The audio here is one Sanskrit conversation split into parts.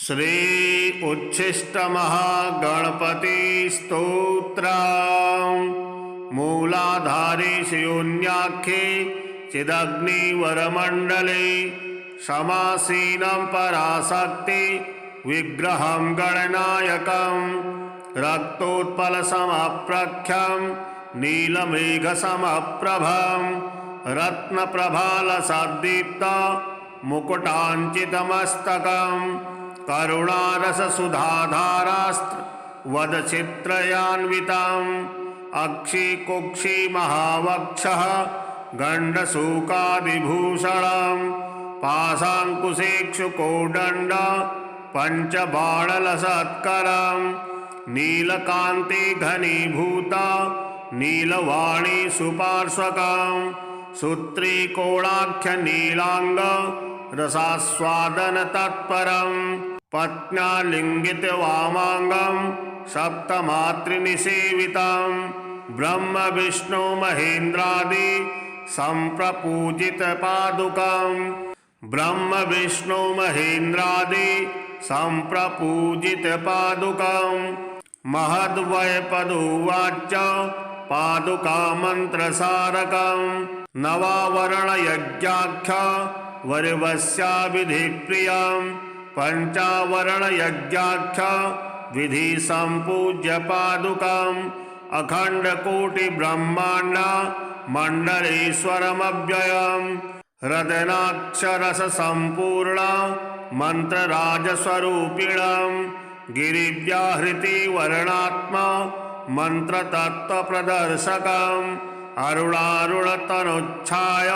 श्री उच्छिष्ट महागणपति स्तोत्र मूलाधारे शून्याख्ये चिदग्निवरमण्डले समासीनं पराशक्ति विग्रहं गणनायकं रक्तोत्पलसमप्रख्यं नीलमेघसमप्रभं रत्नप्रभालसद्दीप्त मुकुटाञ्चितमस्तकं करुणारससुधाधारास्त्र वदचित्रयान्वितम् अक्षिकुक्षि महावक्षः गण्डसूकादिभूषणं पाशाङ्कुशेक्षुकोदण्ड पञ्चबाणलसत्करं नीलकान्तिघनीभूत नीलवाणी सुपार्श्वकं सूत्रीकोणाख्यनीलाङ्ग रसास्वादनतत्परं पत्न्यालिङ्गितवामाङ्गं सप्तमातृनिसेवितं ब्रह्मविष्णु महेन्द्रादि सम्प्रपूजितपादुकं ब्रह्मविष्णु महेन्द्रादि सम्प्रपूजितपादुकं महद्वयपदुवाच पादुकामन्त्रसारकं नवावरणयज्ञाख्य वरिवस्याविधिप्रियं पञ्चावरणयज्ञाख्य विधिसम्पूज्य पादुकम् अखण्डकोटिब्रह्माण्ड मण्डलेश्वरमव्ययम् हृदनाक्षरसम्पूर्ण मन्त्रराजस्वरूपिणं गिरिव्याहृति वर्णात्मा मन्त्रतत्त्वप्रदर्शकम् अरुणारुणतनुच्छाय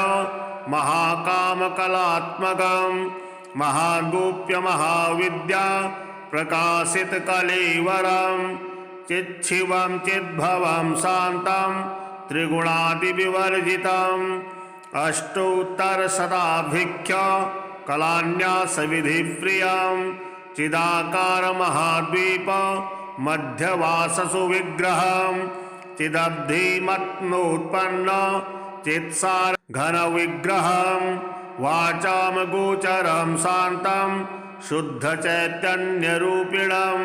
महाकामकलात्मकं महागोप्यमहाविद्या प्रकाशितकलेवरं चिच्छिवं चिद्भवं शान्तं त्रिगुणादिविवर्जितम् अष्टोत्तरशताभिख्य कलान्यासविधिप्रियं चिदाकारमहाद्वीप मध्यवाससु विग्रहं चिदब्धिमत्नोत्पन्न चित्सार घनविग्रहं वाचामगोचरं शान्तं शुद्धचैतन्यरूपिणं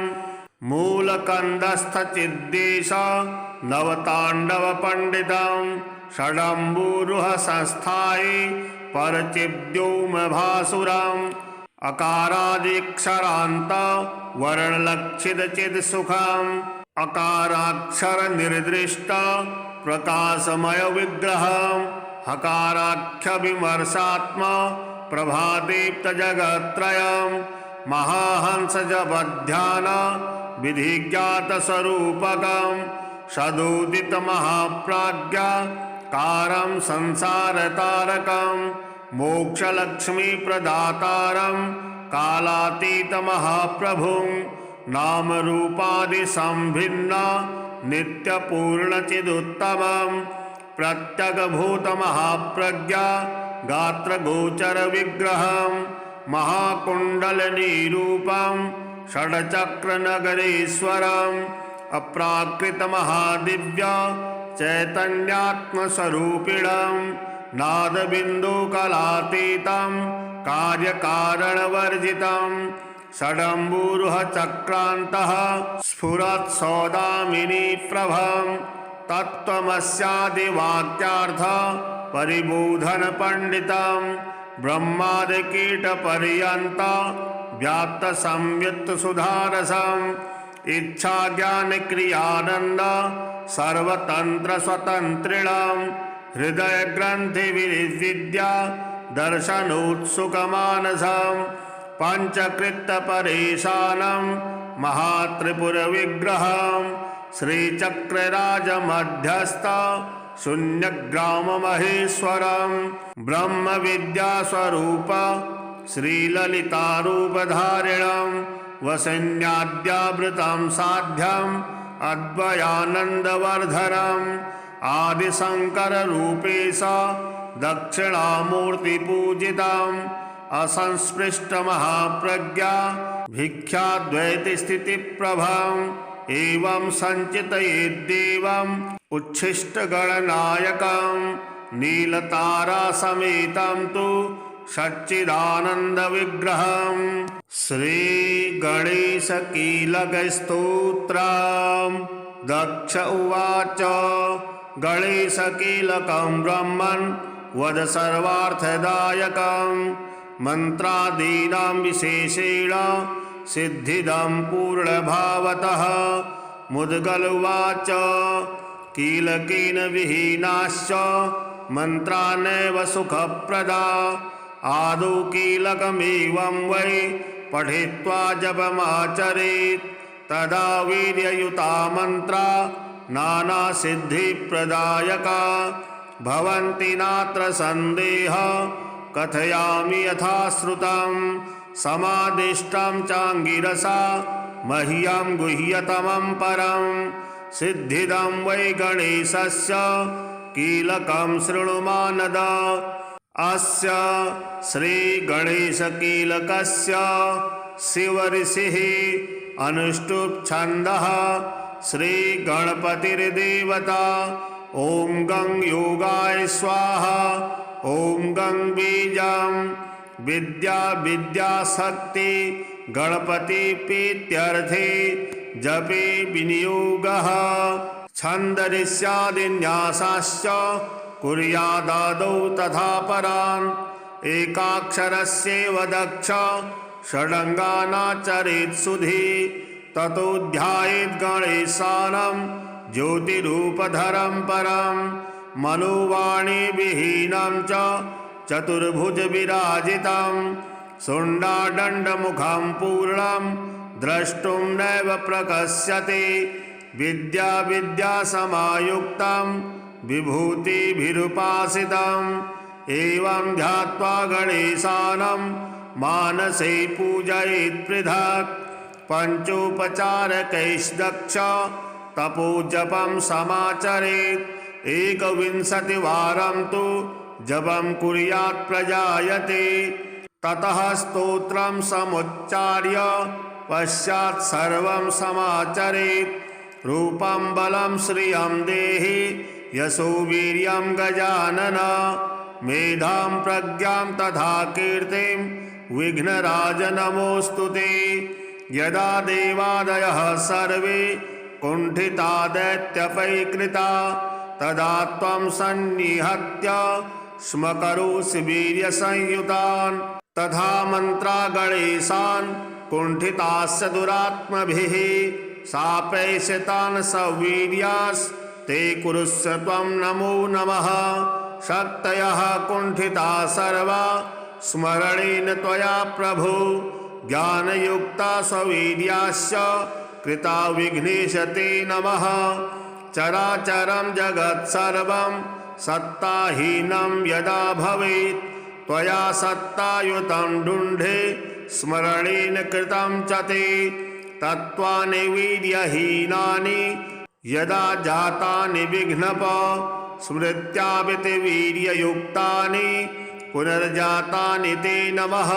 मूलकन्दस्थचिद्देश नवताण्डवपण्डितं षडम्बुरुहसंस्थायि परचिद्व्योमभासुरम् अकारादिक्षरान्त वर्णलक्षितचित्सुखम् अकाराक्षरनिर्दिष्ट प्रकाशमयविग्रहम् हकाराख्यविमर्शात्मा प्रभादीप्तजगत्त्रयम् महाहंसजपध्यान विधिज्ञातस्वरूपकम् सदुदितमहाप्राज्ञा कारं संसारतारकं मोक्षलक्ष्मीप्रदातारं कालातीतमहाप्रभुं नामरूपादिसंभिन्न नित्यपूर्णचिदुत्तमं प्रत्यगभूतमहाप्रज्ञा गात्रगोचरविग्रहं महाकुण्डलनिरूपं षड्चक्रनगरेश्वरम् अप्राकृतमहादिव्य चैतन्यात्मस्वरूपिणं नादबिन्दुकलातीतं कार्यकारणवर्जितं षडम्बुरुहचक्रान्तः स्फुरत्सौदामिनी प्रभं तत्त्वमस्यादिवाक्यार्थ परिबोधनपण्डितं ब्रह्मादिकीटपर्यन्त व्याप्तसंयुक्तसुधारसम् इच्छाज्ञानक्रियानन्द सर्वतन्त्रस्वतन्त्रिणं हृदयग्रन्थिविद्या दर्शनोत्सुकमानसं पञ्चकृत्यपरेशानं महात्रिपुरविग्रहं श्रीचक्रराजमध्यस्थ शून्यग्राममहेश्वरं ब्रह्मविद्यास्वरूप श्रीललितारूपधारिणं वसन्याद्यावृतं साध्यम् अद्वयानन्दवर्धनम् आदिशङ्कररूपेश दक्षिणामूर्तिपूजितम् असंस्पृष्टमहाप्रज्ञा भिक्षाद्वैतस्थितिप्रभम् एवं सञ्चितयेद्देवम् उच्छिष्टगणनायकं नीलतारासमेतं तु सच्चिदानन्दविग्रहं श्रीगणेशकीलकस्तोत्रम् दक्ष उवाच गणेशकीलकं ब्रह्मन् वद सर्वार्थदायकं मन्त्रादीनां विशेषेण सिद्धिदं पूर्णभावतः। मुद्गल उवाच कीलकेन विहीनाश्च मन्त्रा नैव सुखप्रदा आदौ कीलकमेवं वै पठित्वा जपमाचरेत् तदा वीर्ययुता मन्त्रा नानासिद्धिप्रदायका भवन्ति नात्र सन्देह कथयामि यथा श्रुतं समादिष्टं चाङ्गिरसा मह्यं गुह्यतमं परं सिद्धिदं वै गणेशस्य कीलकं शृणु मानद। अस्य श्रीगणेशकीलकस्य शिवऋषिः अनुष्टुप् छन्दः श्रीगणपतिर्देवता। ॐ गं योगाय स्वाहा ॐ गं बीजं विद्या विद्याशक्ति गणपति प्रीत्यर्थे जपे विनियोगः। छन्दऋष्यादिन्यासाश्च कुर्यादादौ तथा परान् एकाक्षरस्यैव दक्ष षडङ्गानाचरेत् सुधि ततो ध्यायेत् गणेशानं ज्योतिरूपधरं परं मनोवाणीविहीनं च चतुर्भुजविराजितं शुण्डादण्डमुखं पूर्णं द्रष्टुं नैव प्रकश्यते विद्या विद्यासमायुक्तं विभूतिभिरुपासितम् एवं ध्यात्वा गणेशानं मानसे पूजयेत् पृथक् पञ्चोपचारकैर्दक्ष तपोजपं समाचरेत् 21 वारं तु जपं कुर्यात् प्रजायते। ततः स्तोत्रं समुच्चार्य पश्चात् सर्वं समाचरेत् रूपं बलं श्रियं देहि यशो वीर्यं गजानन मेधां प्रज्ञां तथा कीर्तिं विघ्नराज नमोऽस्तु ते। यदा देवादयः सर्वे कुण्ठिता दैत्यपैकृता तदा त्वं सन्निहत्य स्म करोषि वीर्यसंयुतान् तथा मन्त्रा गणेशान् कुण्ठितास्य दुरात्मभिः शापैषितान् सवीर्यास्ते कुरुष्व त्वं नमो नमः। शक्तयः कुण्ठिता सर्वा स्मरणेन त्वया प्रभो ज्ञानयुक्ता सवीर्याश्च कृता विघ्नेश ते नमः। चराचरं जगत्सर्वं सत्ताहीनं यदा भवेत् त्वया सत्तायुतं डुण्ढे स्मरणेन कृतं च ते तत्त्वानि वीर्यहीनानि यदा जातानि विघ्नप स्मृत्याविति वीर्ययुक्तानि पुनर्जातानि ते नमः।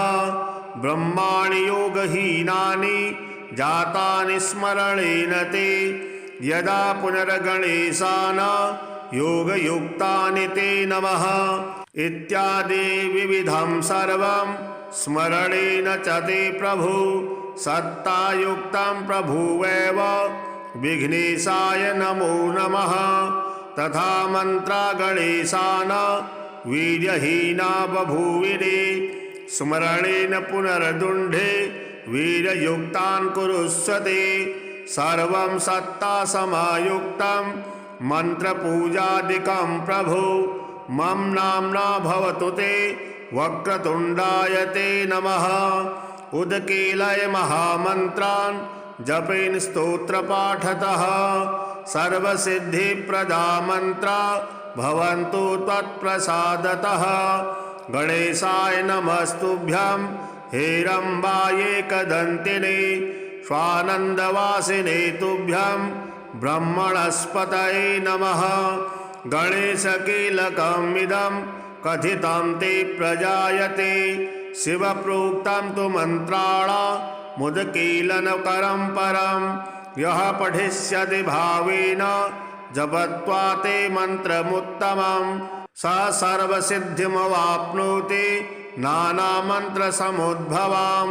ब्रह्माणि योगहीनानि जातानि स्मरणेन ते यदा पुनर्गणेशान् योगयुक्तानि ते नमः। इत्यादि विविधं सर्वं स्मरणेन च ते प्रभु सत्तायुक्तं प्रभुवेव विघ्नेशाय नमो नमः। तथा मन्त्रा गणेशान् वीर्यहीना बभूविरे स्मरणेन पुनर्दुण्ढे वीर्ययुक्तान् कुरुष्व ते। सर्वं सत्तासमायुक्तं मन्त्रपूजादिकं प्रभु मम नाम्ना भवतु ते वक्रतुण्डाय ते नमः। उदकीलय महामन्त्रान् जपेन स्तोत्रपाठतः सर्वसिद्धिप्रदा मन्त्रा भवन्तु त्वत्प्रसादतः। गणेशाय नमस्तुभ्यं हेरम्बायेकदन्तिने स्वानन्दवासिने तुभ्यं ब्रह्मणस्पतये नमः। गणेशकीलकमिदं कथितं ते प्रजायते शिवप्रोक्तं तु मन्त्राणामुदकीलनकरं परं यः पठिष्यति भावेन जपत्वा ते मन्त्रमुत्तमं स सर्वसिद्धिमवाप्नोति नानामन्त्रसमुद्भवां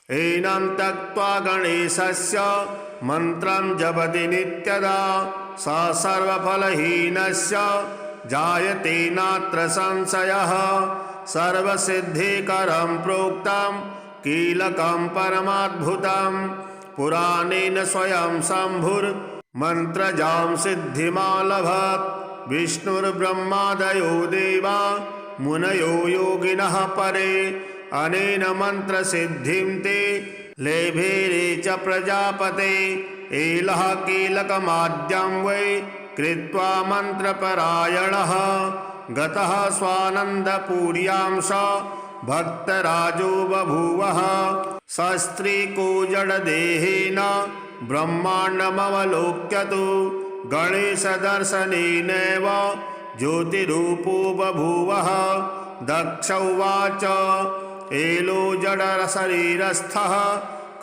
एनं त्यक्त्वा गणेशस्य मन्त्रं जपति नित्यदा स सर्वफलहीनस्य जायते नात्र संशयः। सर्वसिद्धिकरं प्रोक्तं कीलकं परमाद्भुतं पुराणेन स्वयं शम्भुर्मन्त्रजां सिद्धिमालभत्। विष्णुर्ब्रह्मादयो देवा मुनयो योगिनः परे अनेन मन्त्रसिद्धिं ते लेभेरे च प्रजापते। एलः कीलकमाद्यं वै कृत्वा मन्त्रपरायणः गतः स्वानन्दपुर्यां स भक्तराजो बभूवः। सस्त्रीको जडदेहेन ब्रह्माण्डमवलोक्य तु गणेशदर्शनेनैव ज्योतिरूपो बभूवः। दक्ष उवाच एलो जडशरीरस्थः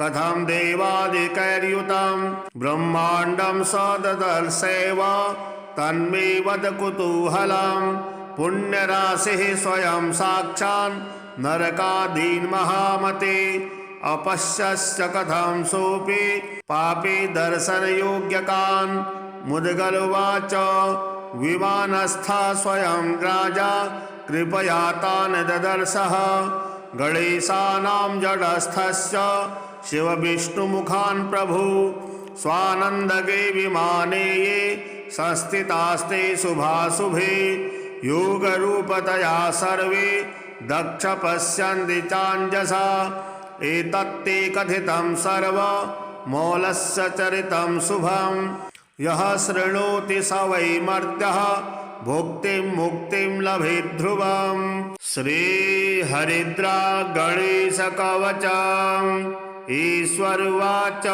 कथं देवादिकैर्युतं ब्रह्माण्डं स ददर्शैव तन्मे वद कुतूहलं। पुण्यराशिः स्वयं साक्षात् नरकादीन् महामते अपश्यश्च कथं सोऽपि पापी दर्शनयोग्यकान्। मुद्गल उवाच विमानस्थः स्वयं राजा कृपया तान् ददर्शः। गणेशानां जडस्थस्य शिवविष्णुमुखान् प्रभु स्वानन्दगे विमाने ये संस्थितास्ते शुभाशुभे। योगरूपतया सर्वे दक्ष पश्यन्ति चाञ्जसा। एतत्ते कथितं सर्वमौलस्य चरितं शुभं यः शृणोति स वै मर्त्यः भुक्तिं मुक्तिं लभेत् ध्रुवम्। श्रीहरिद्रा गणेशकवचम्। ईश्वर उवाच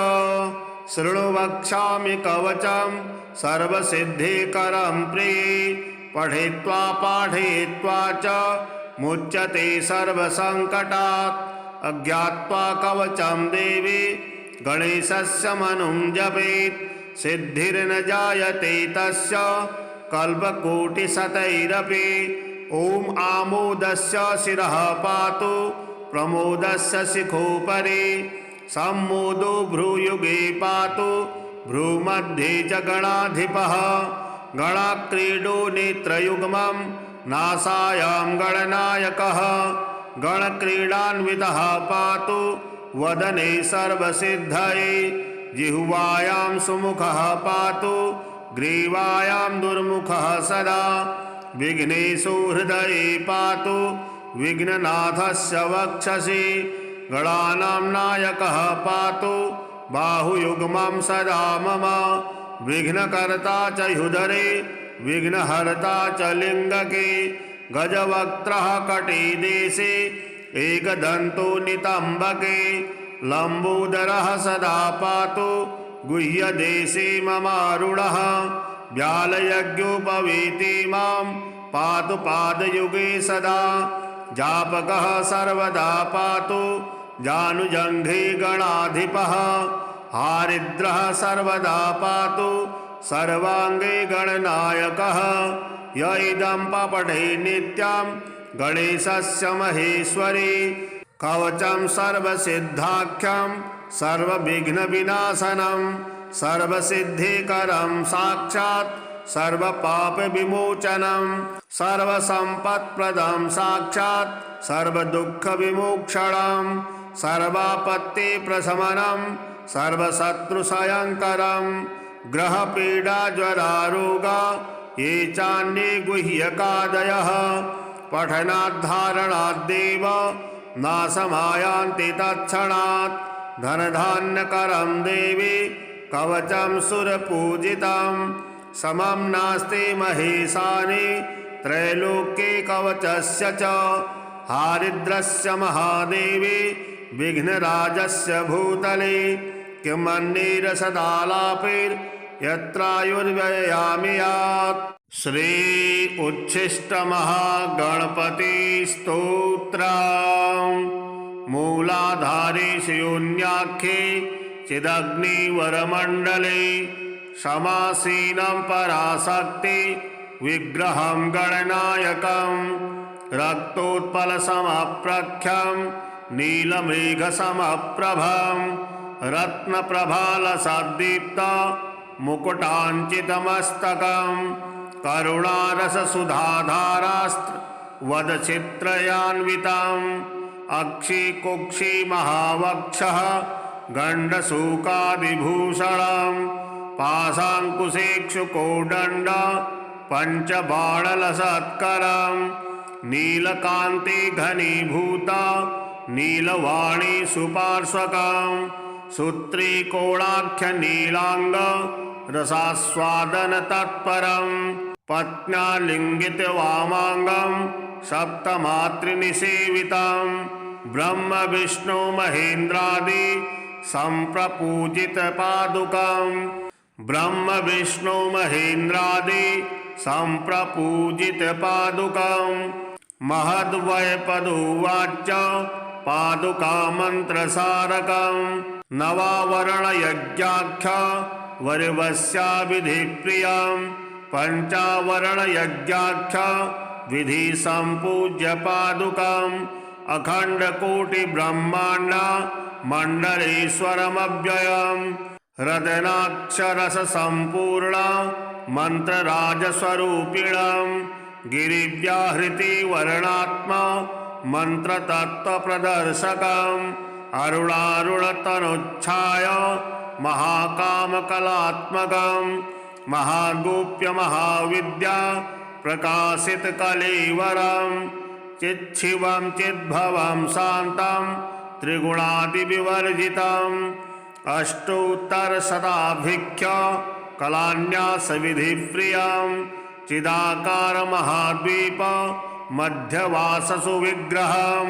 शृणु वक्ष्यामि कवचं सर्वसिद्धिकरं प्रिय। पठित्वा पाठयित्वा च मुच्यते सर्वसङ्कटात्। अज्ञात्वा कवचं देवी गणेशस्य मनुं जपेत् सिद्धिर्न जायते तस्य कल्पकोटिशतैरपि। ॐ आमोदस्य शिरः पातु प्रमोदस्य शिखोपरि। सम्मोदो भ्रूयुगे पातु भ्रूमध्ये च गणाधिपः। गणाक्रीडो नेत्रयुग्मं नासायां गणनायकः। गणक्रीडान्वितः पातु वदने सर्वसिद्धये। जिह्वायां सुमुखः पातु ग्रीवायां दुर्मुखः सदा। विघ्नेषु हृदये पातु विघ्ननाथस्य वक्षसि। गणानां नायकः पातु बाहुयुग्मं सदा मम। विघ्नकर्ता च ह्युदरे विघ्नहर्ता च लिङ्गके। गजवक्त्रः कटिदेशे एकदन्तो नितम्बके। लम्बोदरः सदा पातु गुह्यदेशे ममारुणः। व्यालयज्ञोपवीति मां पातु पादयुगे सदा। जापकः सर्वदा पातु जानुजङ्घे गणाधिपः। हारिद्रः सर्वदा पातु सर्वाङ्गे गणनायकः। य इदं पठे नित्यं गणेशस्य महेश्वरी। कवचं सर्वसिद्धाख्यं सर्वविघ्नविनाशनं सर्वसिद्धिकरं साक्षात् सर्वपापविमोचनं सर्वसम्पत्प्रदं साक्षात् सर्वदुःखविमोक्षणं सर्वापत्तिप्रशमनं सर्वशत्रुशयङ्करं। ग्रहपीडाज्वरारोगा ये चान्ये गुह्यकादयः पठनाद्धारणाद्देव नाशमायान्ति तत्क्षणात्। धनधान्यकरं देवी कवचं सुरपूजितं समं नास्ति महेशानि त्रैलोक्ये कवचस्य च। हारिद्रस्य महादेवी विघ्नराजस्य भूतले किमन्यैरसदालापैर्यत्रायुर्व्ययामियात्। श्री उच्छिष्टमहागणपति स्तोत्रम्। मूलाधारे शून्याख्ये चिदग्निवरमण्डले समासीनं पराशक्ति विग्रहं गणनायकं। रक्तोत्पलसमप्रख्यं नीलमेघसमप्रभं रत्नप्रभालसद्दीप्त मुकुटाञ्चितमस्तकं करुणारससुधाधारास्त्रवदचित्रयान्वितम् अक्षिकुक्षिमहावक्षः गण्डसूकादिभूषणं पाशाङ्कुशेक्षुकोदण्ड पञ्चबाणलसत्करं नीलकान्तिघनीभूत नीलवाणी सुपार्श्वकं सूत्रीकोणाख्यनीलाङ्ग रसास्वादनतत्परं पत्न्यालिङ्गितवामाङ्गं सप्तमातृनिसेवितं ब्रह्मविष्णुमहेन्द्रादि सम्प्रपूजितपादुकं ब्रह्मविष्णुमहेन्द्रादि सम्प्रपूजितपादुकं महद्वैपदुवाच पादुकामन्त्रसारकं नवावरणयज्ञाख्य वरिवस्याविधिप्रियं पञ्चावरणयज्ञाख्य विधिसम्पूज्य पादुकम् अखण्डकोटिब्रह्माण्ड मण्डलेश्वरमव्ययम् हृदनाक्षरसम्पूर्ण मन्त्रराजस्वरूपिणं गिरिव्याहृति वर्णात्मा मन्त्रतत्त्वप्रदर्शकम् अरुणारुणतनुच्छाय महाकामकलात्मकम् महागोप्यमहाविद्या प्रकाशितकलेवरं चिच्छिवं चिद्भवं शान्तं त्रिगुणादिविवर्जितम् अष्टोत्तरशताभिख्य कलान्यासविधिप्रियं चिदाकारमहाद्वीप मध्यवाससु विग्रहं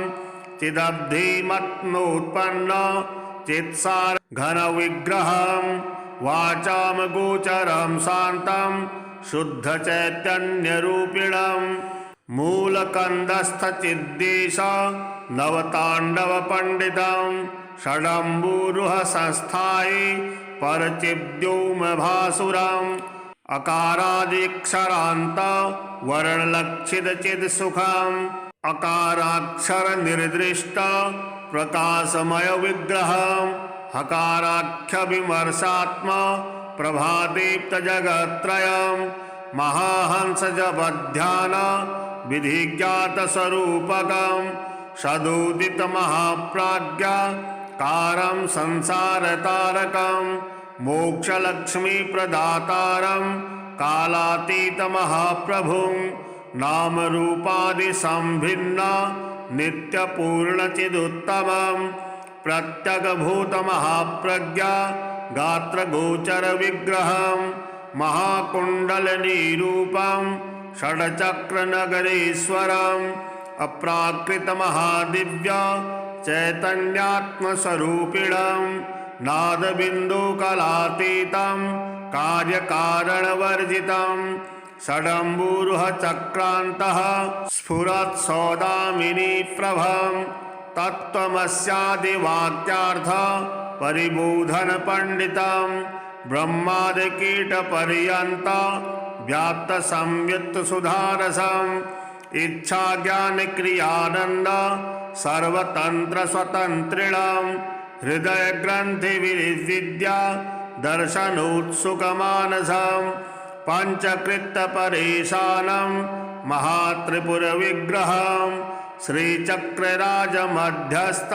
चिदब्धिमत्नोत्पन्न चित्सार घनविग्रहं वाचामगोचरं शान्तं शुद्धचैतन्यरूपिणं मूलकन्दस्थचिद्देश नवताण्डवपण्डितं षडम्बुरुहसंस्थायि परचिद्व्योमभासुरम् अकारादिक्षरान्त वर्णलक्षितचित्सुखम् अकाराक्षरनिर्दिष्ट प्रकाशमयविग्रहम् हकाराख्यविमर्शात्मा प्रभादीप्तजगत्त्रयम् महाहंसजपध्यान विधिज्ञातस्वरूपकम् सदुदितमहाप्राज्ञा कारं संसारतारकम् मोक्षलक्ष्मीप्रदातारं कालातीतमहाप्रभुं नामरूपादिसंभिन्न नित्यपूर्णचिदुत्तमं प्रत्यगभूतमहाप्रज्ञा गात्रगोचरविग्रहं महाकुण्डलनिरूपं षड्चक्रनगरेश्वरम् अप्राकृतमहादिव्य चैतन्यात्मस्वरूपिणं नादबिन्दुकलातीतं कार्यकारणवर्जितं षडम्बुरुहचक्रान्तः स्फुरत्सौदामिनीप्रभं तत्त्वमस्यादिवाक्यार्थ परिबोधनपण्डितं ब्रह्मादिकीटपर्यन्त व्याप्तसंयुक्तसुधारसम् इच्छाज्ञानक्रियानन्द सर्वतन्त्रस्वतन्त्रिणं हृदयग्रन्थिविद्या दर्शनोत्सुकमानसं पञ्चकृत्यपरेशानं महात्रिपुरविग्रहं श्रीचक्रराजमध्यस्थ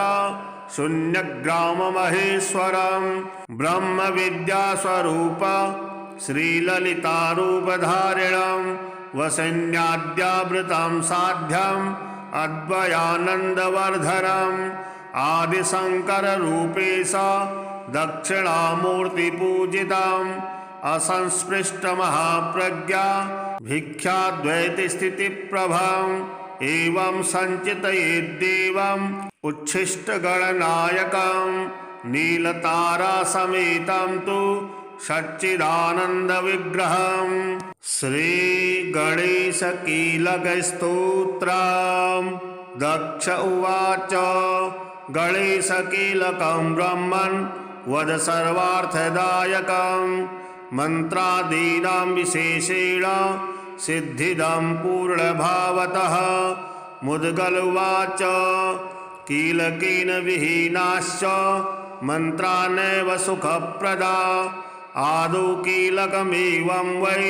शून्यग्राममहेश्वरं ब्रह्मविद्यास्वरूप श्रीललितारूपधारिणं वसन्याद्यावृतं साध्यम् अद्वयानन्दवर्धनम् आदिशङ्कररूपेश दक्षिणामूर्तिपूजितम् असंस्पृष्टमहाप्रज्ञा भिक्षाद्वैतस्थितिप्रभम् एवं सञ्चितयेद्देवम् उच्छिष्टगणनायकम् नीलतारासमेतं तु सच्चिदानन्दविग्रहम् श्रीगणेशकीलकस्तोत्रम् दक्ष उवाच गणेशकीलकं ब्रह्मन् वद सर्वार्थदायकं मन्त्रादीनां विशेषेण सिद्धिदं पूर्णभावतः मुद्गल उवाच कीलकेन विहीनाश्च मन्त्रा नैव सुखप्रदा आदौ कीलकमेवं वै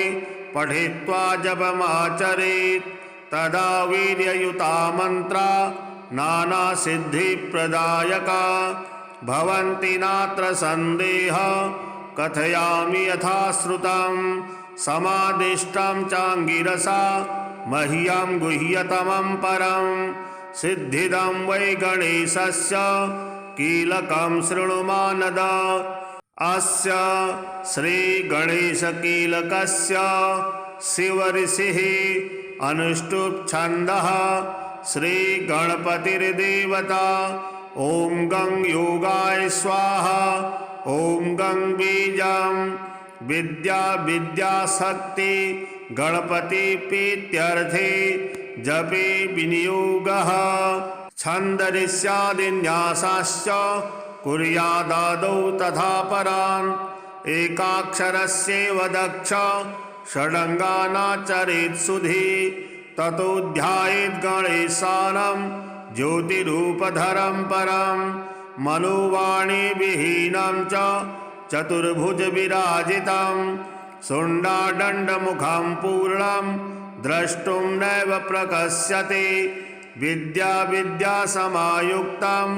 पठित्वा जपमाचरेत् तदा वीर्ययुता मन्त्रा नानासिद्धिप्रदायका भवन्ति नात्र सन्देह कथयामि यथा श्रुतं समादिष्टं चाङ्गिरसा मह्यं गुह्यतमं परं सिद्धिदं वै गणेशस्य कीलकं शृणु मानद अस्य श्रीगणेशकीलकस्य शिवऋषिः अनुष्टुप् छन्दः श्रीगणपतिर्देवता ॐ गं योगाय स्वाहा ॐ गं बीजं विद्याशक्ति गणपति प्रीत्यर्थे जपे विनियोगः छन्दऋष्यादिन्यासाश्च कुर्यादादौ तथा परान् एकाक्षरस्यैव दक्ष षडङ्गानाचरेत् सुधि ततो ध्यायेत् गणेशानं ज्योतिरूपधरं परं मनोवाणीविहीनं च चतुर्भुजविराजितं शुण्डादण्डमुखं पूर्णं द्रष्टुं नैव प्रकश्यते विद्यासमायुक्तं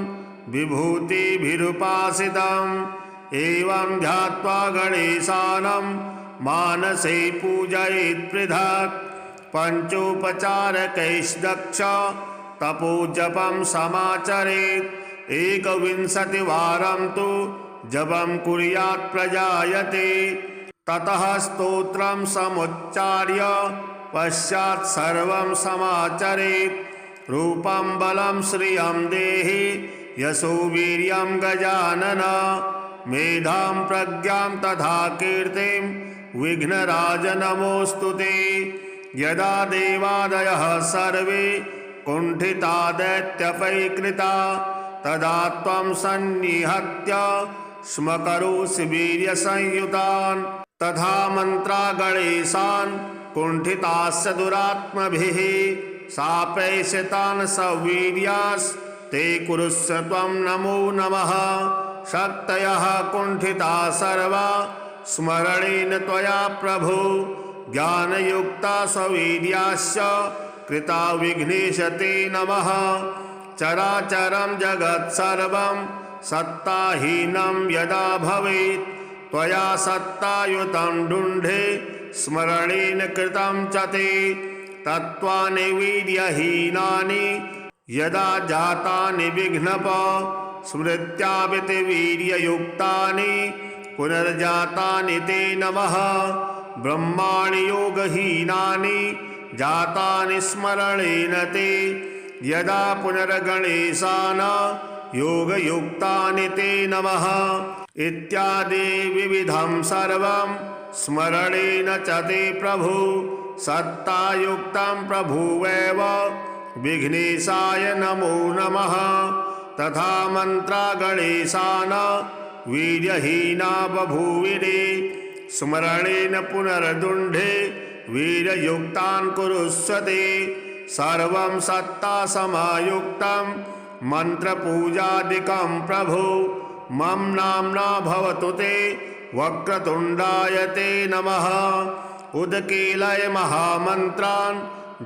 विभूतिभिरुपासितम् एवं ध्यात्वा गणेशानं मानसे पूजयेत् पृथक् पञ्चोपचारकैर्दक्ष तपोजपं समाचरेत् 21 वारं तु जपं कुर्यात् प्रजायते ततः स्तोत्रं समुच्चार्य पश्चात् सर्वं समाचरेत् रूपं बलं श्रियं देहि यशो वीर्यं गजानन मेधां प्रज्ञां तथा कीर्तिं विघ्नराज नमोऽस्तु ते यदा देवादयः सर्वे कुण्ठिता दैत्यपैकृता तदा त्वं सन्निहत्य स्म करोषि वीर्यसंयुतान् तथा मन्त्रा गणेशान् कुण्ठितास्य दुरात्मभिः शापैषितान् सवीर्यास्ते कुरुष्व त्वं नमो नमः शक्तयः कुण्ठिता सर्वा स्मरणेन त्वया प्रभो ज्ञानयुक्ता सवीर्याश्च कृता विघ्नेश ते नमः चराचरं जगत्सर्वं सत्ताहीनं यदा भवेत् त्वया सत्तायुतं डुण्ढे स्मरणेन कृतं च ते तत्त्वानि वीर्यहीनानि यदा जातानि विघ्नप स्मृत्याविति वीर्ययुक्तानि पुनर्जातानि ते नमः ब्रह्माणि योगहीनानि जातानि स्मरणेन ते यदा पुनर्गणेशान् योगयुक्तानि ते नमः इत्यादि विविधं सर्वं स्मरणेन च ते प्रभु सत्तायुक्तं प्रभुवेव विघ्नेशाय नमो नमः तथा मन्त्रा गणेशान् वीर्यहीना बभूविरे स्मरणेन पुनर्दुण्ढे वीर्ययुक्तान् कुरुष्वते सर्वं सत्तासमायुक्तं मन्त्रपूजादिकं प्रभु मम नाम्ना भवतु ते वक्रतुण्डाय ते नमः उदकीलय महामन्त्रान्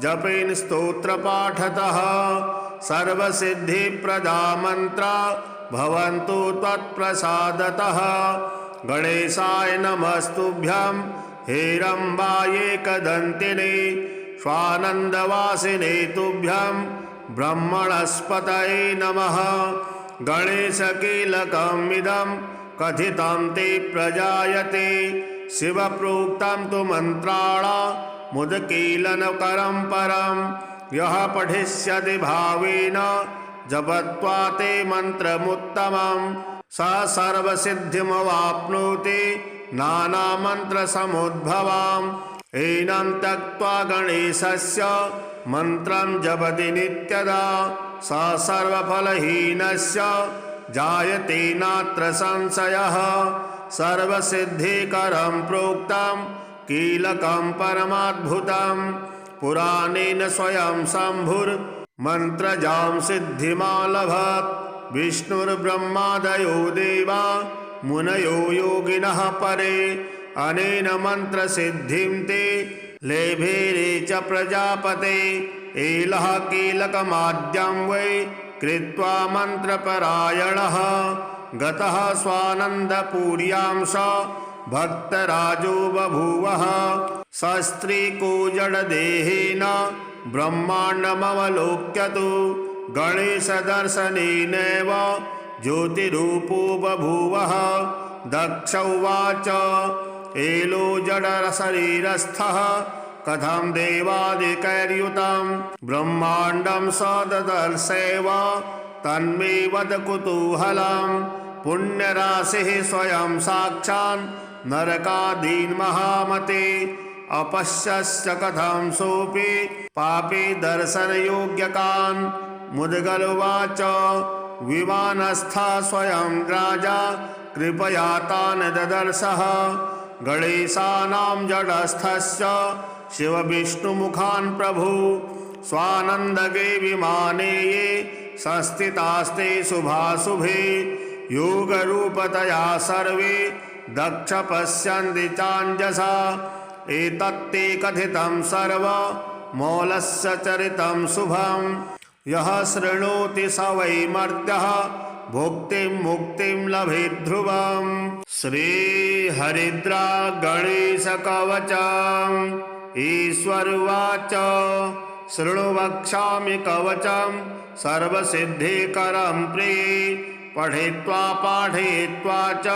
जपेन स्तोत्रपाठतः सर्वसिद्धिप्रदा मन्त्रा भवन्तु त्वत्प्रसादतः गणेशाय नमस्तुभ्यं हेरम्बायेकदन्तिने स्वानन्दवासिने तुभ्यं ब्रह्मणस्पतये नमः गणेशकीलकमिदं कथितं ते प्रजायते शिवप्रोक्तं तु मन्त्राणामुदकीलनकरं परं यः पठिष्यति भावेन जपत्वा ते मन्त्रमुत्तमं स सर्वसिद्धिमवाप्नोति नानामन्त्रसमुद्भवाम् एनं त्यक्त्वा गणेशस्य मन्त्रं जपति नित्यदा स सर्वफलहीनस्य जायते नात्र संशयः सर्वसिद्धिकरं प्रोक्तं कीलकं परमाद्भुतं पुराणेन स्वयं शम्भुर् मन्त्रजां सिद्धिमालभत् विष्णुर्ब्रह्मादयो देवा मुनयो योगिनः परे अनेन मन्त्रसिद्धिं ते लेभेरे च प्रजापते एलः कीलकमाद्यं वै कृत्वा मन्त्रपरायणः गतः स्वानन्दपुर्यां स भक्तराजो बभूवः सस्त्रीको जडदेहेन ब्रह्माण्डमवलोक्य तु गणेशदर्शनेनैव ज्योतिरूपो बभूवः दक्ष उवाच एलो जडशरीरस्थः कथं देवादिकैर्युतं ब्रह्माण्डं स ददर्शैव तन्मे वद कुतूहलं पुण्यराशिः स्वयं साक्षात् नरकादीन् महामते अपश्यश्च कथं सोऽपि पापी दर्शनयोग्यकान् मुद्गलुवाच विमानस्थः स्वयं राजा कृपया तान् ददर्शः गणेशानां जडस्थस्य शिवविष्णुमुखान् प्रभु स्वानन्दगे विमाने ये संस्थितास्ते शुभाशुभे योगरूपतया सर्वे दक्ष पश्यन्ति चाञ्जसा एतत्ते कथितं सर्वमौलस्य चरितं शुभं यः शृणोति स वै मर्त्यः भुक्तिं मुक्तिं लभेत् ध्रुवम्। श्रीहरिद्रा गणेशकवचम्। ईश्वरुवाच शृणु वक्ष्यामि कवचं सर्वसिद्धिकरं प्रिये पठित्वा पाठयित्वा च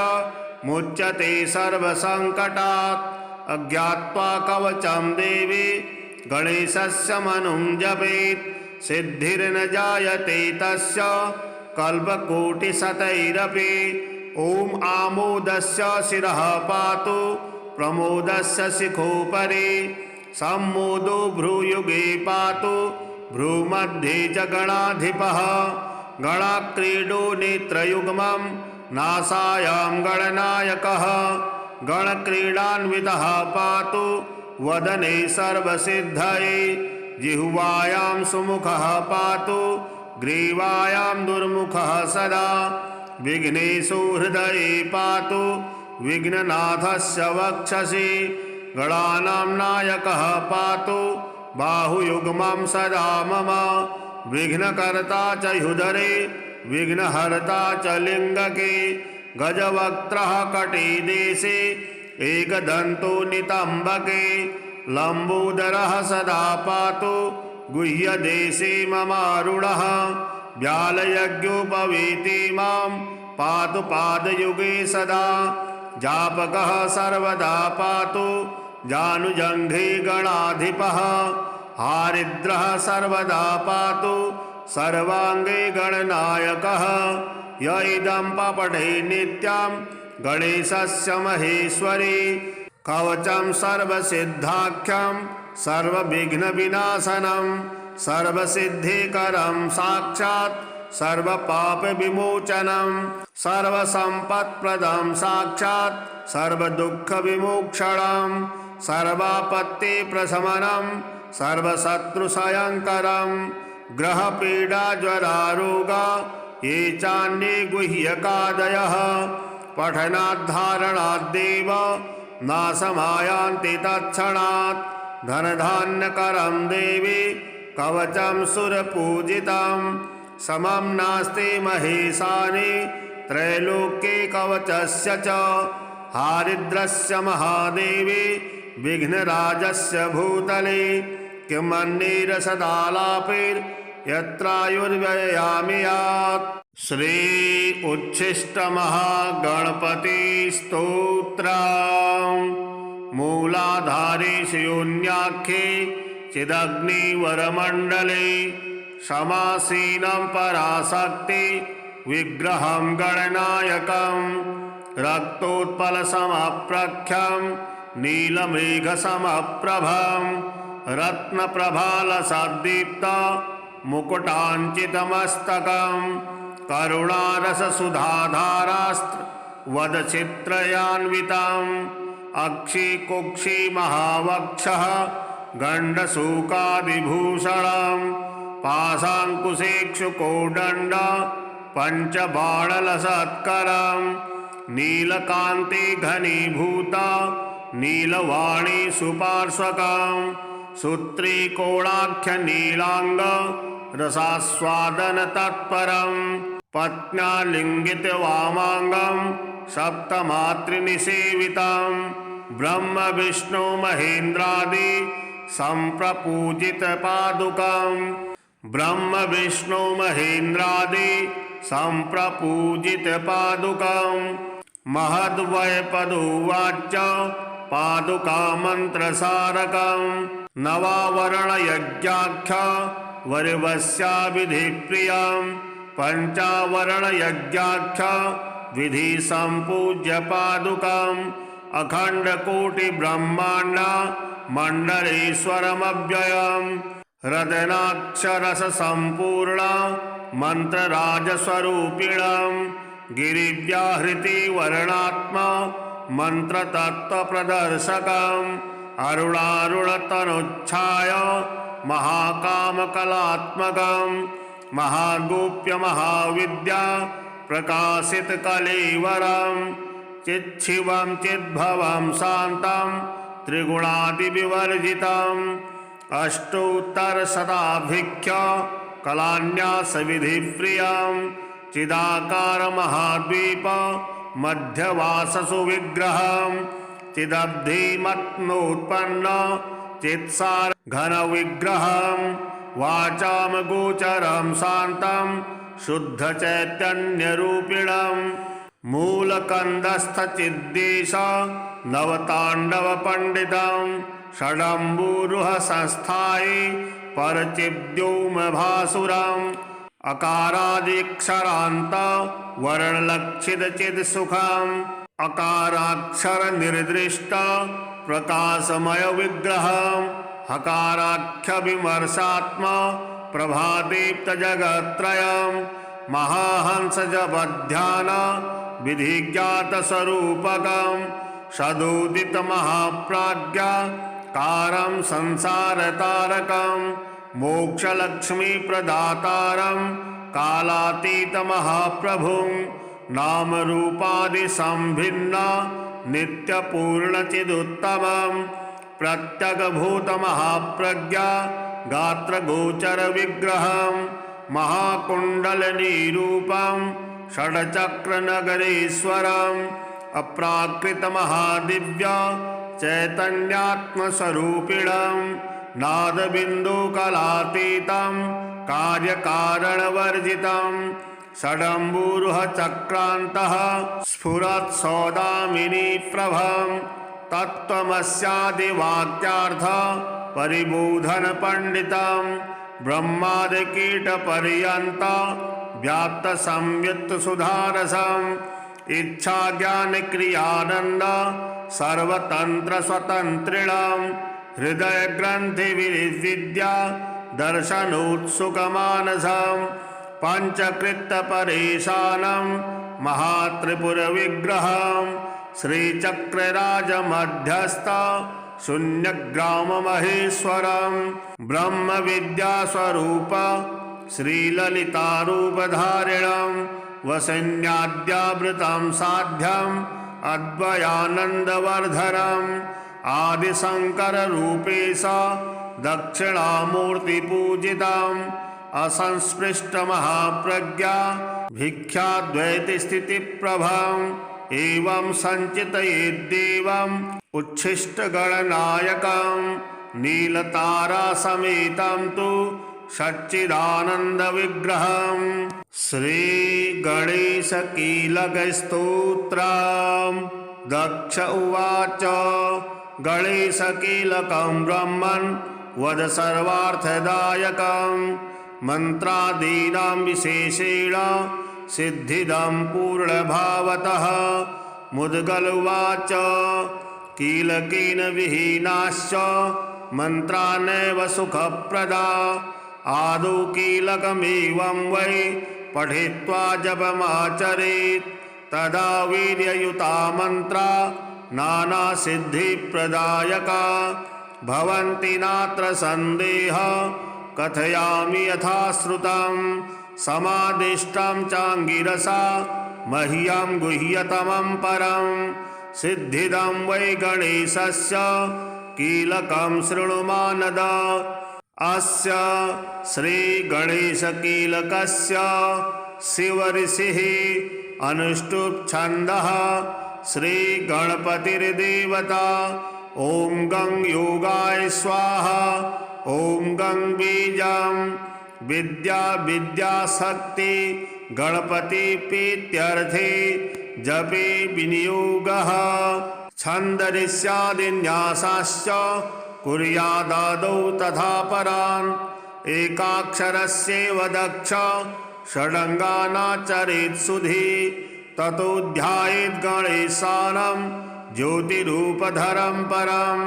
मुच्यते सर्वसङ्कटात् अज्ञात्वा कवचं देवी गणेशस्य मनुं जपेत् सिद्धिर्न जायते तस्य कल्पकोटिशतैरपि ॐ आमोदस्य शिरः पातु प्रमोदस्य शिखोपरि सम्मोदो भ्रूयुगे पातु भ्रूमध्ये च गणाधिपः गणाक्रीडो नेत्रयुग्मं नासायां गणनायकः गणक्रीडान्वितः पातु वदने सर्वसिद्धये जिह्वायां सुमुखः पातु ग्रीवायां दुर्मुखः सदा विघ्नेषु हृदये पातु विघ्ननाथस्य वक्षसि गणानां नायकः पातु बाहुयुग्मं सदा मम विघ्नकर्ता च ह्युदरे विघ्नहर्ता च लिङ्गके गजवक्त्रः कटिदेशे एकदन्तो नितम्बके लम्बोदरः सदा पातु गुह्यदेशे ममारुणः व्यालयज्ञोपवीति मां पातु पादयुगे सदा जापकः सर्वदा पातु जानुजङ्घे गणाधिपः हारिद्रः सर्वदा पातु सर्वाङ्गे गणनायकः य इदं पठे नित्यं गणेशस्य महेश्वरी कवचं सर्वसिद्धाख्यं सर्वविघ्नविनाशनं सर्वसिद्धिकरं साक्षात् सर्वपापविमोचनं सर्वसम्पत्प्रदं साक्षात् सर्वदुःखविमोक्षणं सर्वापत्तिप्रशमनं सर्वशत्रुशयङ्करं ग्रहपीडाज्वरारोगा ये चान्ये गुह्यकादयः पठनाद्धारणाद्देव नाशमायान्ति तत्क्षणात् धनधान्यकरं देवी कवचं सुरपूजितं समं नास्ति महेशानि त्रैलोक्ये कवचस्य च हारिद्रस्य महादेवी विघ्नराजस्य भूतले किमन्यैरसदालापैर्यत्रायुर्व्ययामियात्। श्री उच्छिष्टमहागणपति स्तोत्रम्। मूलाधारे शून्याख्ये चिदग्निवरमण्डले समासीनं पराशक्ति विग्रहं गणनायकं रक्तोत्पलसमप्रख्यं नीलमेघसमप्रभं रत्नप्रभालसद्दीप्त मुकुटाञ्चितमस्तकं करुणारससुधाधारास्त्र वदचित्रयान्वितम् अक्षिकुक्षि महावक्षः गण्डशूकादिभूषणं पाशाङ्कुशेक्षुकोदण्ड पञ्चबाणलसत्करम् नीलकान्ति घनीभूता नीलवाणी सुपार्श्वकम् सूत्रीकोणाख्य नीलांग रसास्वादन तत्परम् पत्न्या लिंगित वामांगम सप्तमातृनिसेवितम् ब्रह्म विष्णु महेन्द्रादि संप्रपूजित पादुकम् ब्रह्म विष्णु महेन्द्रादि संप्रपूजित पादुकम् महद्वैपदुवाच पादुका मंत्रसारकम् नवावरणयज्ञाख्य वरिवस्या विधिप्रियम् पंचावरणयज्ञाख्य विधि संपूज्य पादुकम् अखंडकोटि ब्रह्मांड मंडलेश्वरमव्ययम् हृदनाक्षरस संपूर्ण मंत्रराजस्वरूपिणम् गिरिव्याहृति वर्णात्मा मंत्रतत्त्वप्रदर्शकम् अरुणारुणतनुच्छाय महाकामकलात्मकम् महागोप्य महाविद्या प्रकाशित कलेवरम् चिच्छिवं चिद्भवं शान्तं त्रिगुणादिविवर्जितम् अष्टोत्तरशताभिख्य कलान्यासविधिप्रियम् चिदाकार महाद्वीप मध्यवाससु विग्रहम् चिदब्धिमत्नोत्पन्न चित्सार घन विग्रहम् वाचाम गोचरं शान्तं शुद्ध चैतन्य रूपिणम् मूलकंदस्थ चिद्देश नवतांडव पंडितम् षडंबुरुह संस्थायि परचिद्योम भासुरम् अकारादिक्षरान्त वर्णलक्षित चिद सुखम् अकाराक्षर निर्दिष्ट प्रकाशमय विग्रहम् हकाराख्य विमर्शात्मा प्रभादीप्त जगत्त्रयम् महाहंस जपध्यान विधिज्ञात स्वरूपकम् सदोदित महाप्राज्ञा कारं संसार तारकम् मोक्षलक्ष्मी प्रदातारम् कालातीत महाप्रभुम् नाम रूपादि संभिन्न नित्यपूर्ण चिदुत्तमम् प्रत्यगभूत महाप्रज्ञा गात्र गोचर विग्रहम् महाकुंडलनीरूपम् षड्चक्र नगरेश्वरम् अप्राकृत महादिव्य चैतन्यात्मस्वरूपिणम् नादबिन्दु कलातीतं कार्यकारणवर्जितं षडंबुरुह चक्रान्तः स्फुरत् सौदामिनी प्रभम् तत्त्वमस्यादिवाक्यार्थ परिबोधन पंडितम् ब्रह्मादि कीट पर्यंत व्याप्त संयुक्त सुधारसम् इच्छा ज्ञान क्रियानंद सर्वतंत्र स्वतंत्रिणम् हृदय ग्रंथि विद्या दर्शनोत्सुक मानसम् पंचकृत परेशानम् महात्रिपुर विग्रहम् श्रीचक्रराज मध्यस्थ शून्यग्राम महेश्वरम् ब्रह्म विद्या स्वरूप श्रीललितारूपधारिणम् वसन्याद्यावृतं साध्यम् अद्वयानन्दवर्धनम् आदिशंकर रूपेश दक्षिणामूर्तिपूजितम् असंस्पृष्ट महाप्रज्ञा भिक्षाद्वैति स्थिति प्रभम् एवं संचितयेद्देवम् उच्छिष्ट गणनायकम् नीलतारा समेतं तु सच्चिदानंद विग्रहम् श्री गणेश कीलक स्तोत्रम् दक्ष उवाच गणेश कीलकं ब्रह्मन् वद सर्वार्थदायकम् मंत्रादीनां विशेषेण सिद्धिदं पूर्णभावतः मुद्गल उवाच कीलकेन विहीनाश्च मंत्रा नैव सुखप्रदा आदौ कीलकमेवं वै पठित्वा जपमाचरेत् तदा वीर्ययुता मंत्रा नाना सिद्धिप्रदायका भवन्ति नात्र संदेह कथयामि यथा श्रुतं समादिष्टं चाङ्गिरसा मह्यं गुह्यतमं परं सिद्धिदं वै गणेशस्य कीलकं शृणु मानद। अस्य श्रीगणेशकीलकस्य शिवऋषिः अनुष्टुप् छन्दः श्रीगणपतिर्देवता। ॐ गं योगाय स्वाहा ॐ गं बीजं विद्या विद्याशक्ति गणपति प्रीत्यर्थे जपे विनियोगः। छन्दऋष्यादिन्यासाश्च कुर्यादादौ तथा परान् एकाक्षरस्यैव दक्ष षडङ्गानाचरेत् सुधि ततो ध्यायेत् गणेशानं ज्योतिरूपधरं परं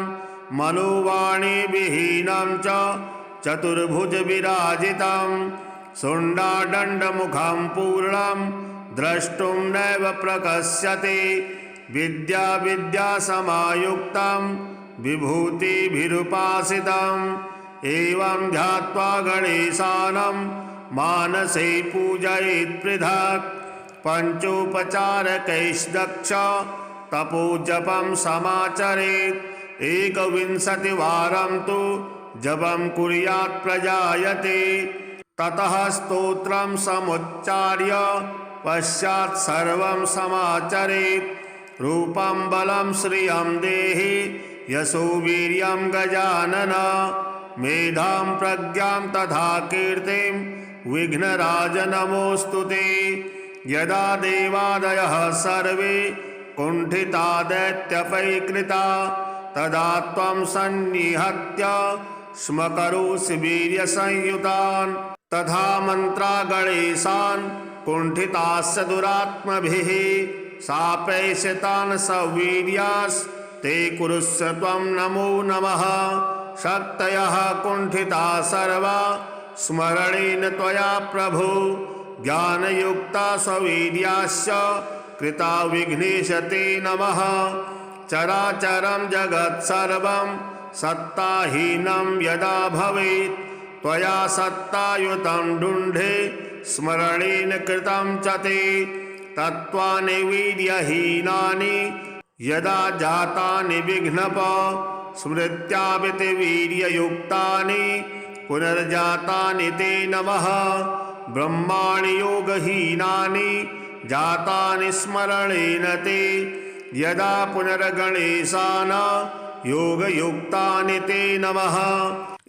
मनोवाणीविहीनं च चतुर्भुजविराजितं शुण्डादण्डमुखं पूर्णं द्रष्टुं नैव प्रकश्यते विद्या विद्यासमायुक्तं विभूतिभिरुपासितम् एवं ध्यात्वा गणेशानं मानसे पूजयेत् पृथक् पञ्चोपचारकैर्दक्ष तपोजपं समाचरेत् 21 वारं तु जपं कुर्यात् प्रजायते। ततः स्तोत्रं समुच्चार्य पश्चात् सर्वं समाचरेत्। रूपं बलं श्रियं देहि यशो वीर्यं गजानन मेधां प्रज्ञां तथा कीर्तिं विघ्नराज नमोऽस्तु ते। यदा देवादयः सर्वे कुण्ठिता दैत्यपैकृता तदा त्वं सन्निहत्य स्म करोषि वीर्यसंयुतान् तथा मन्त्रा गणेशान् कुण्ठितास्य दुरात्मभिः सापैशतान् सवीर्यास्ते कुरुष्व त्वं नमो नमः। शक्तयः कुण्ठिता सर्वा स्मरणेन त्वया प्रभो ज्ञानयुक्ता सवीर्याश्च कृता विघ्नेश ते नमः। चराचरं जगत्सर्वं सत्ताहीनं यदा भवेत् त्वया सत्तायुतं डुण्ढे स्मरणेन कृतं च ते तत्त्वानि वीर्यहीनानि यदा जातानि विघ्नप स्मृत्याविति वीर्ययुक्तानि पुनर्जातानि ते नमः। ब्रह्माणि योगहीनानि जातानि स्मरणेन ते यदा पुनर्गणेशान् योगयुक्तानि ते नमः।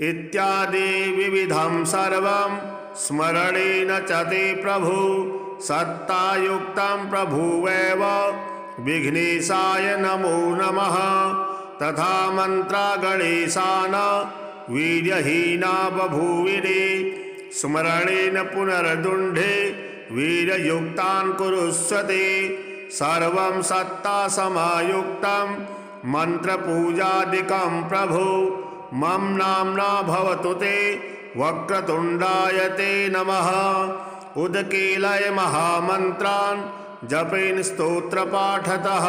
इत्यादि विविधं सर्वं स्मरणेन च ते प्रभु सत्तायुक्तं प्रभुवेव विघ्नेशाय नमो नमः। तथा मन्त्रा गणेशान् वीर्यहीना बभूविरे स्मरणेन पुनर्दुण्ढे वीर्ययुक्तान् कुरुष्व ते। सर्वं सत्तासमायुक्तं मन्त्रपूजादिकं प्रभु मम नाम्ना भवतु ते वक्रतुण्डाय ते नमः। उदकीलय महामन्त्रान् जपेन स्तोत्रपाठतः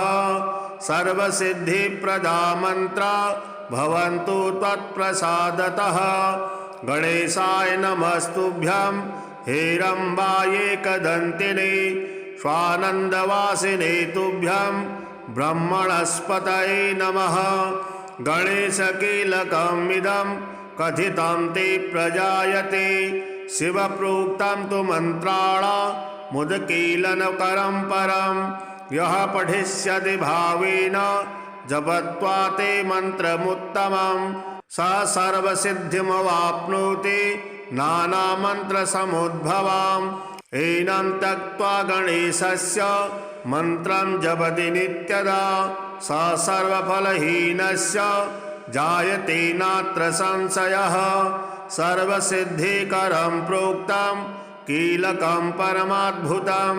सर्वसिद्धिप्रदा मन्त्रा भवन्तु त्वत्प्रसादतः। गणेशाय नमस्तुभ्यं हेरम्बायेकदन्तिने स्वानन्दवासिने तुभ्यं ब्रह्मणस्पतये नमः। गणेशकीलकमिदं कथितं ते प्रजायते शिवप्रोक्तं तु मन्त्राणामुदकीलनकरं परं यः पठिष्यति भावेन जपत्वा ते मन्त्रमुत्तमं स सर्वसिद्धिमवाप्नोति नानामन्त्रसमुद्भवाम्। एनं त्यक्त्वा गणेशस्य मन्त्रं जपति नित्यदा स सर्वफलहीनस्य जायते नात्र संशयः। सर्वसिद्धिकरं प्रोक्तं कीलकं परमाद्भुतं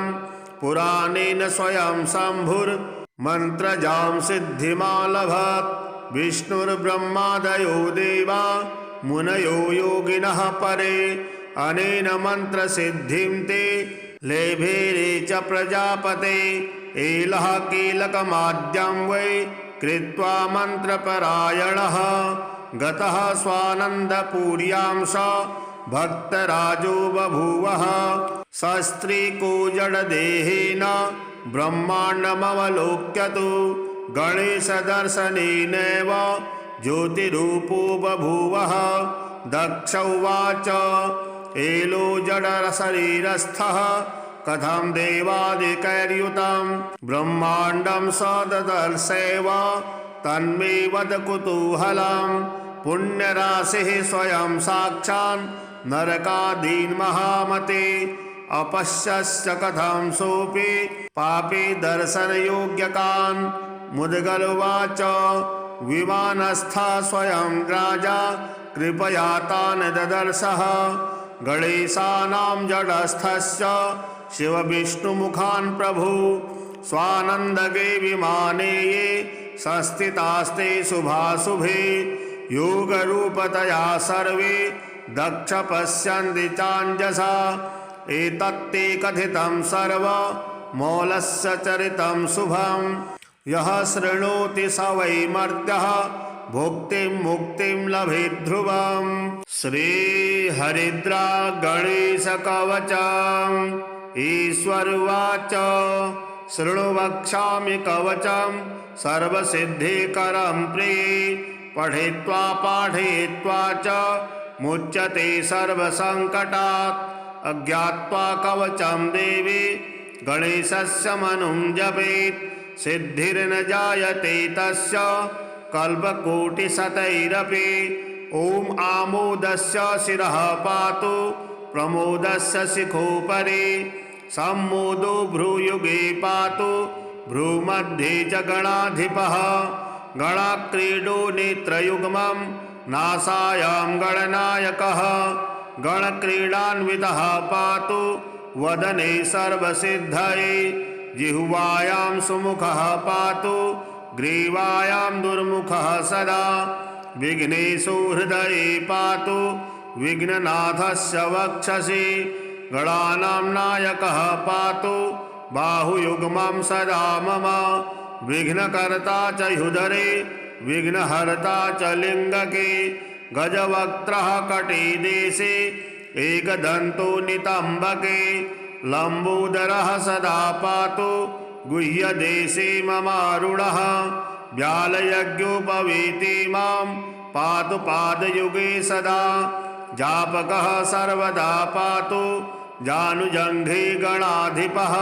पुराणेन स्वयं शम्भुर्मन्त्रजां सिद्धिमालभत्। विष्णुर्ब्रह्मादयो देवा मुनयो योगिनः परे अनेन मन्त्रसिद्धिं ते लेभेरे च प्रजापते। एलः कीलकमाद्यं वै कृत्वा मन्त्रपरायणः गतः स्वानन्दपुर्यां स भक्तराजो बभूवः। सस्त्रीको जडदेहेन ब्रह्माण्डमवलोक्य तु गणेशदर्शनेनैव ज्योतिरूपो बभूवः। दक्ष उवाच एलो जडशरीरस्थः कथं देवादिकैर्युतं ब्रह्माण्डं स ददर्शैव तन्मे वद कुतूहलं। पुण्यराशिः स्वयं साक्षात् नरकादीन् महामते अपश्यश्च कथं सोऽपि पापी दर्शनयोग्यकान्। मुद्गल उवाच विमानस्थः स्वयं राजा कृपया तान् ददर्शः। गणेशानां जडस्थस्य शिवविष्णुमुखान् प्रभु स्वानन्दगे विमाने ये संस्थितास्ते शुभाशुभे। योगरूपतया सर्वे दक्ष पश्यन्ति चाञ्जसा। एतत्ते कथितं सर्वमौलस्य चरितं शुभं। यः शृणोति स वै मर्त्यः भुक्तिं मुक्तिं लभेत् ध्रुवम्। श्रीहरिद्रा गणेशकवचम्। ईश्वर उवाच शृणु वक्ष्यामि कवचं सर्वसिद्धिकरं प्रिये। पठित्वा पाठयित्वा च मुच्यते सर्वसङ्कटात्। अज्ञात्वा कवचं देवी गणेशस्य मनुं जपेत्। सिद्धिर्न जायते तस्य कल्पकोटिशतैरपि। ॐ आमोदस्य शिरः पातु प्रमोदस्य शिखोपरि। सम्मोदो भ्रूयुगे पातु भ्रूमध्ये च गणाधिपः। गणाक्रीडो नेत्रयुग्मं नासायां गणनायकः। गणक्रीडान्वितः पातु वदने सर्वसिद्धये। जिह्वायां सुमुखः पातु ग्रीवायां दुर्मुखः सदा। विघ्नेषु हृदये पातु विघ्ननाथस्य वक्षसि। गणानां नायकः पातु बाहुयुग्मं सदा मम। विघ्नकर्ता च ह्युदरे विघ्नहर्ता च लिङ्गके। गजवक्त्रः कटिदेशे एकदन्तो नितम्बके। लम्बोदरः सदा पातु गुह्यदेशे ममारुणः। व्यालयज्ञोपवीति मां पातु पादयुगे सदा। जापकः सर्वदा पातु जानुजङ्घे गणाधिपः।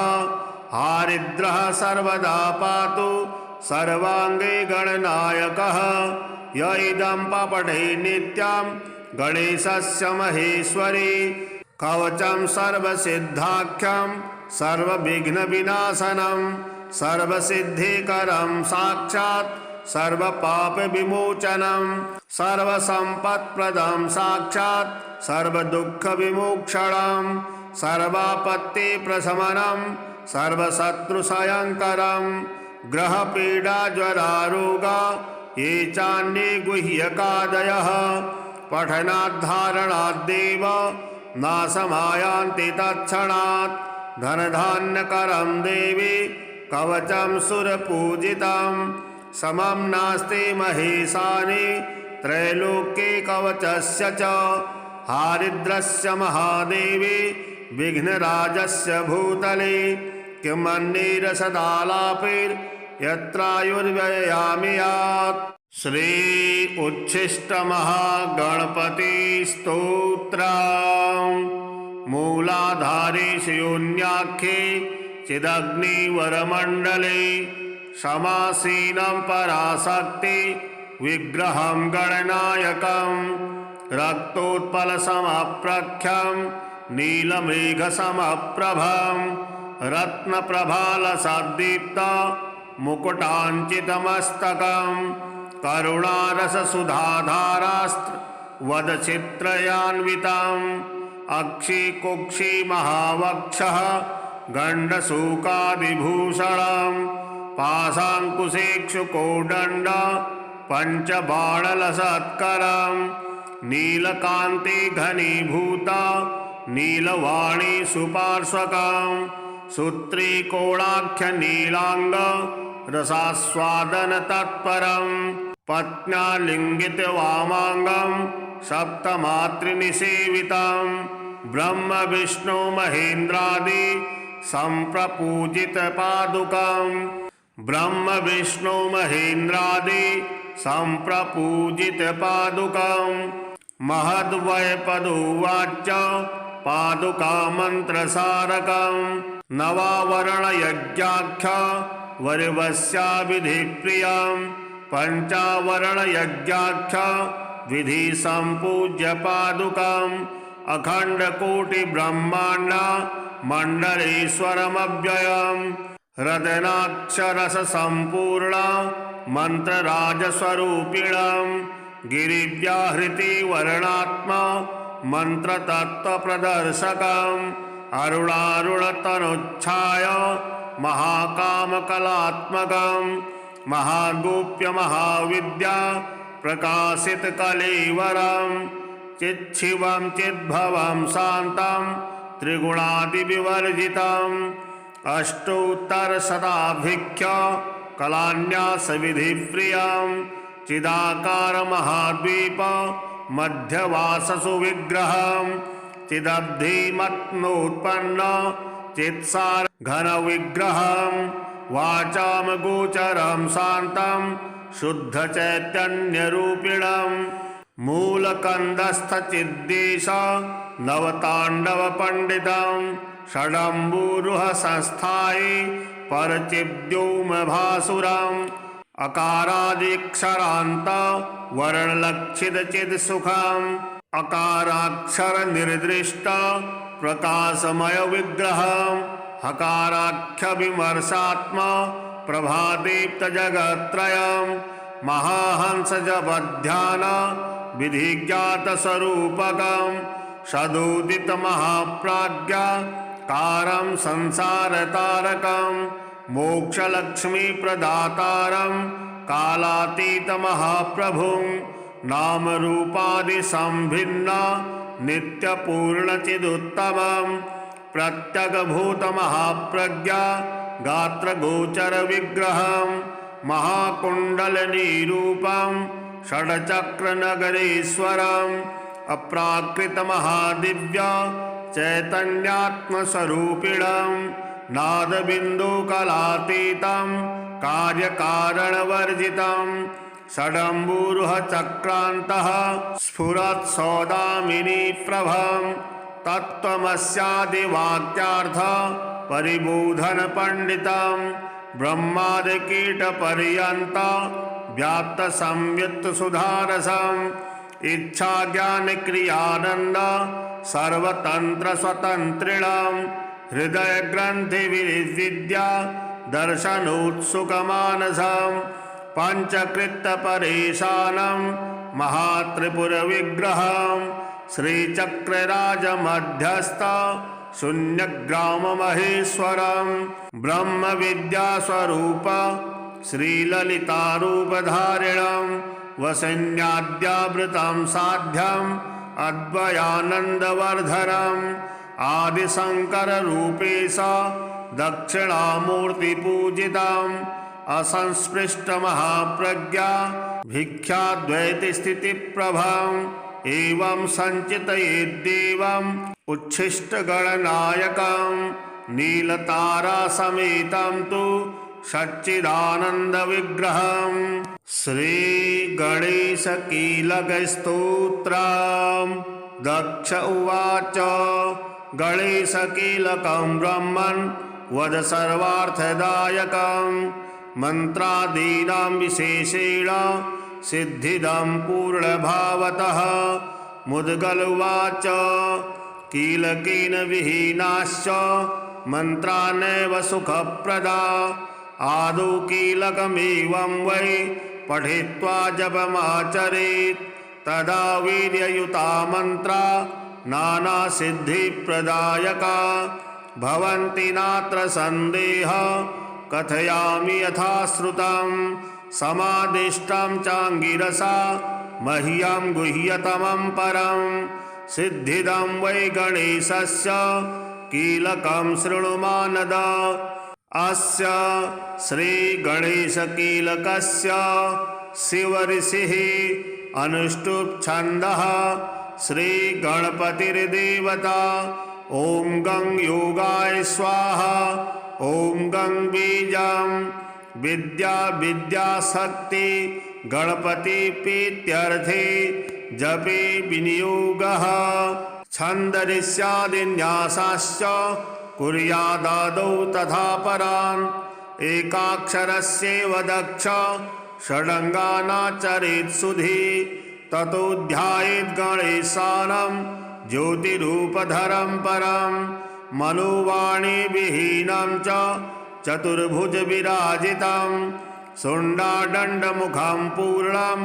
हारिद्रः सर्वदा पातु सर्वाङ्गे गणनायकः। य इदं पठे नित्यं गणेशस्य महेश्वरी। कवचं सर्वसिद्धाख्यं सर्वविघ्नविनाशनं। सर्वसिद्धिकरं साक्षात् सर्वपापविमोचनं। सर्वसम्पत्प्रदं साक्षात् सर्वदुःखविमोक्षणं। सर्वापत्तिप्रशमनं सर्वशत्रुभयङ्करं। ग्रहपीडाज्वरारोगा ये चान्ये गुह्यकादयः। पठनाद्धारणाद्देव नाशमायान्ति तत्क्षणात्। धनधान्यकरं देवी कवचं सुरपूजितं। समं नास्ति महेशानि त्रैलोक्ये कवचस्य च। हारिद्रस्य महादेवी विघ्नराजस्य भूतले। किमन्यैरसदालापैर्यत्रायुर्व्ययामियात्। श्री उच्छिष्टमहागणपतिस्तोत्रम्। मूलाधारे शून्याख्ये चिदग्निवरमण्डले। समासीनं पराशक्ति विग्रहं गणनायकं। रक्तोत्पलसमप्रख्यं नीलमेघसमप्रभं। रत्नप्रभालसद्दीप्त मुकुटाञ्चितमस्तकं। करुणारससुधाधारास्त्र वदचित्रयान्वितम्। अक्षिकुक्षि महावक्षः गण्डशूकादिभूषणं। पाशाङ्कुशेक्षुकोदण्ड पञ्चबाणलसत्करं। नीलकान्ति घनीभूता नीलवाणी सुपार्श्वकं। सूत्रीकोणाख्यनीलाङ्ग रसास्वादन तत्परम्। पत्न्या लिङ्गित वामाङ्गं सप्तमातृनिसेवितं ब्रह्म विष्णु महेन्द्रादि सम्प्रपूजित पादुकं ब्रह्म विष्णु महेन्द्रादि सम्प्रपूजित पादुकं महद्वैपदुवाच पादुका मंत्रसारकं नवावरणयज्ञाख्य वरिवस्याविधिप्रियं पंचावरणयज्ञाख्य विधि संपूज्य पादुकं अखंडकोटि ब्रह्मांड मंडलेश्वरमव्ययं हृदनाक्षरस संपूर्ण मंत्रराजस्वरूपिणं गिरिव्याहृति वर्णात्मा मंत्रतत्त्वप्रदर्शकम् अरुणारुणतनुच्छाय महाकामकलात्मकं महागोप्य महाविद्या प्रकाशितकलेवरं चिच्छिवं चिद्भवं शान्तं त्रिगुणादिविवर्जितम् अष्टोत्तरशताभिख्य कलान्यासविधिप्रियं चिदाकार महाद्वीप मध्यवाससु विग्रहं चिदब्धिमत्नोत्पन्न चित्सार घन विग्रहं वाचाम गोचरं शान्तं शुद्ध चैतन्यरूपिणं मूलकन्दस्थ चिद्देश नवताण्डव पंडितं षडम्बुरुह संस्थायि परचिद्योम भासुरम् अकारादिक्षरान्त वर्णलक्षित चिद सुखम अकाराक्षर निर्दिष्ट प्रकाशमय विग्रहं हकाराख्य विमर्शात्मा प्रभादीप्त जगत्त्रयं महाहंस जपध्यान विधिज्ञात स्वरूपकं सदुदित महाप्राज्ञा कारं संसार तारकं मोक्षलक्ष्मी प्रदातारं कालातीत महाप्रभुं नाम रूपादि संभिन्न नित्यपूर्ण चिदुत्तमं प्रत्यगभूत महाप्रज्ञा गात्र गोचर विग्रहं महाकुंडलनिरूपं षड्चक्र नगरेश्वरं अप्राकृत महादिव्य चैतन्यात्मस्वरूपिणं नादबिन्दुकलातीतं कार्यकारणवर्जितं षडम्बुरुह चक्रान्तः स्फुरत् सौदामिनी प्रभं तत्त्वमस्यादिवाक्यार्थ परिबोधन पंडितं ब्रह्मादिकीटपर्यन्त व्याप्त संयुक्त सुधारसं इच्छा ज्ञान क्रियानंद सर्वतंत्र स्वतंत्रिणं हृदय ग्रंथि विद्या दर्शनोत्सुकमानसं पंचकृत्य परेशानं महात्रिपुर विग्रहं श्रीचक्रराज मध्यस्थ शून्यग्राम महेश्वरं ब्रह्म विद्या स्वरूप श्रीललितारूपधारिणं वसन्याद्यावृतं साध्यम् अद्वयानन्दवर्धनम् आदिशंकर रूपेश दक्षिणामूर्तिपूजितम् असंस्पृष्ट महाप्रज्ञा भिक्षाद्वैति स्थितिप्रभम् एवं संचितयेद्देवम् उच्छिष्टगणनायकम् नीलतारा समेतं तु सच्चिदानंद विग्रहम् श्री गणेश कीलक स्तोत्रम् दक्ष उवाच गणेश कीलकं ब्रह्मन् वद सर्वार्थदायकं मंत्रादीनां विशेषेण सिद्धिदं पूर्णभावतः मुद्गल उवाच कीलकेन विहीनाश्च मंत्रा नैव सुखप्रदा आदौ कीलकमेवं वै पठित्वा जपमाचरेत् तदा वीर्ययुता मंत्रा नाना सिद्धिप्रदायका भवन्ति नात्र संदेह कथयामि यथा श्रुतं समादिष्टं चांगिरसा मह्यं गुह्यतमं परं सिद्धिदं वै गणेशस्य कीलकं शृणु मानद अस्य श्री गणेश कीलकस्य शिवऋषिः अनुष्टुप् छन्दः श्रीगणपतिर्देवता। ॐ गं योगाय स्वाहा। ॐ गं बीजं विद्या विद्याशक्ति गणपति प्रीत्यर्थे जपे विनियोगः। छन्दऋष्यादिन्यासाश्च कुर्यादादौ तथा परान्। एकाक्षरस्यैव दक्ष षडङ्गानाचरेत् सुधि। ततो ध्यायेत् गणेशानं ज्योतिरूपधरं परं। मनोवाणीविहीनं च चतुर्भुजविराजितं। शुण्डादण्डमुखं पूर्णं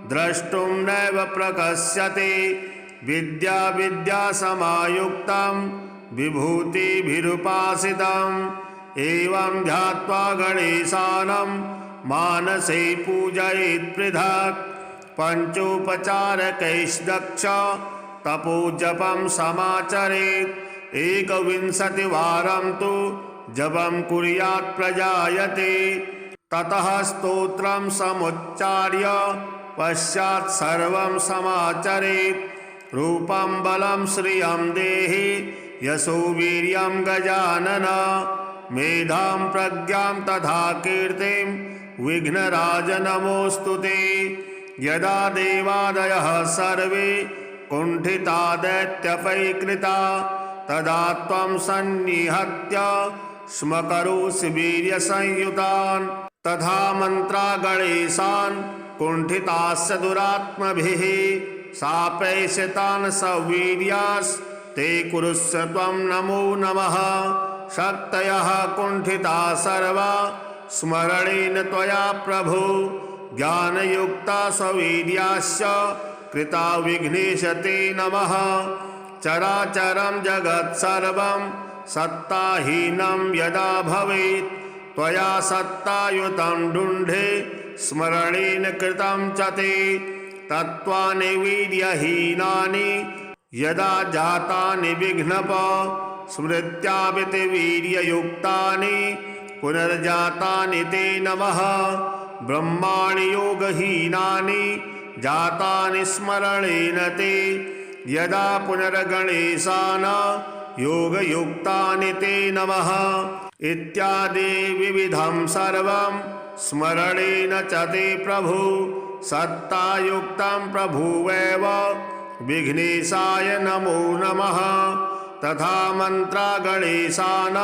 द्रष्टुं नैव प्रकश्यते। विद्या विद्यासमायुक्तं विभूतिभिरुपासितम्। एवं ध्यात्वा गणेशानं मानसे पूजयेत् पृथक्। पञ्चोपचारकैर्दक्ष तपोजपं समाचरेत्। 21 वारं तु जपं कुर्यात् प्रजायते। ततः स्तोत्रं समुच्चार्य पश्चात् सर्वं समाचरेत्। रूपं बलं श्रियं देहि यशो वीर्यं गजानन। मेधां प्रज्ञां तथा कीर्तिं विघ्नराज नमोऽस्तु ते। यदा देवादयः सर्वे कुण्ठिता दैत्यपैकृता तदा त्वं सन्निहत्य स्म करोषि वीर्यसंयुतान्। तथा मन्त्रा गणेशान् कुण्ठितास्य दुरात्मभिः शापैषितान् सवीर्यास्ते कुरुष्व त्वं नमो नमः। शक्तयः कुण्ठिता सर्वा स्मरणेन त्वया प्रभो। ज्ञानयुक्ता सवीर्याश्च कृता विघ्नेश ते नमः। चराचरं जगत्सर्वं सत्ताहीनं यदा भवेत् त्वया सत्तायुतं ढुण्ढे स्मरणेन कृतं च ते। तत्त्वानि वीर्यहीनानि यदा जातानि विघ्नप स्मृत्याविति वीर्ययुक्तानि पुनर्जातानि ते नमः। ब्रह्माणि योगहीनानि जातानि स्मरणेन ते यदा पुनर्गणेशान् योगयुक्तानि ते नमः। इत्यादि विविधं सर्वं स्मरणेन च ते प्रभु। सत्तायुक्तं प्रभुवेव विघ्नेशाय नमो नमः। तथा मन्त्रा गणेशान्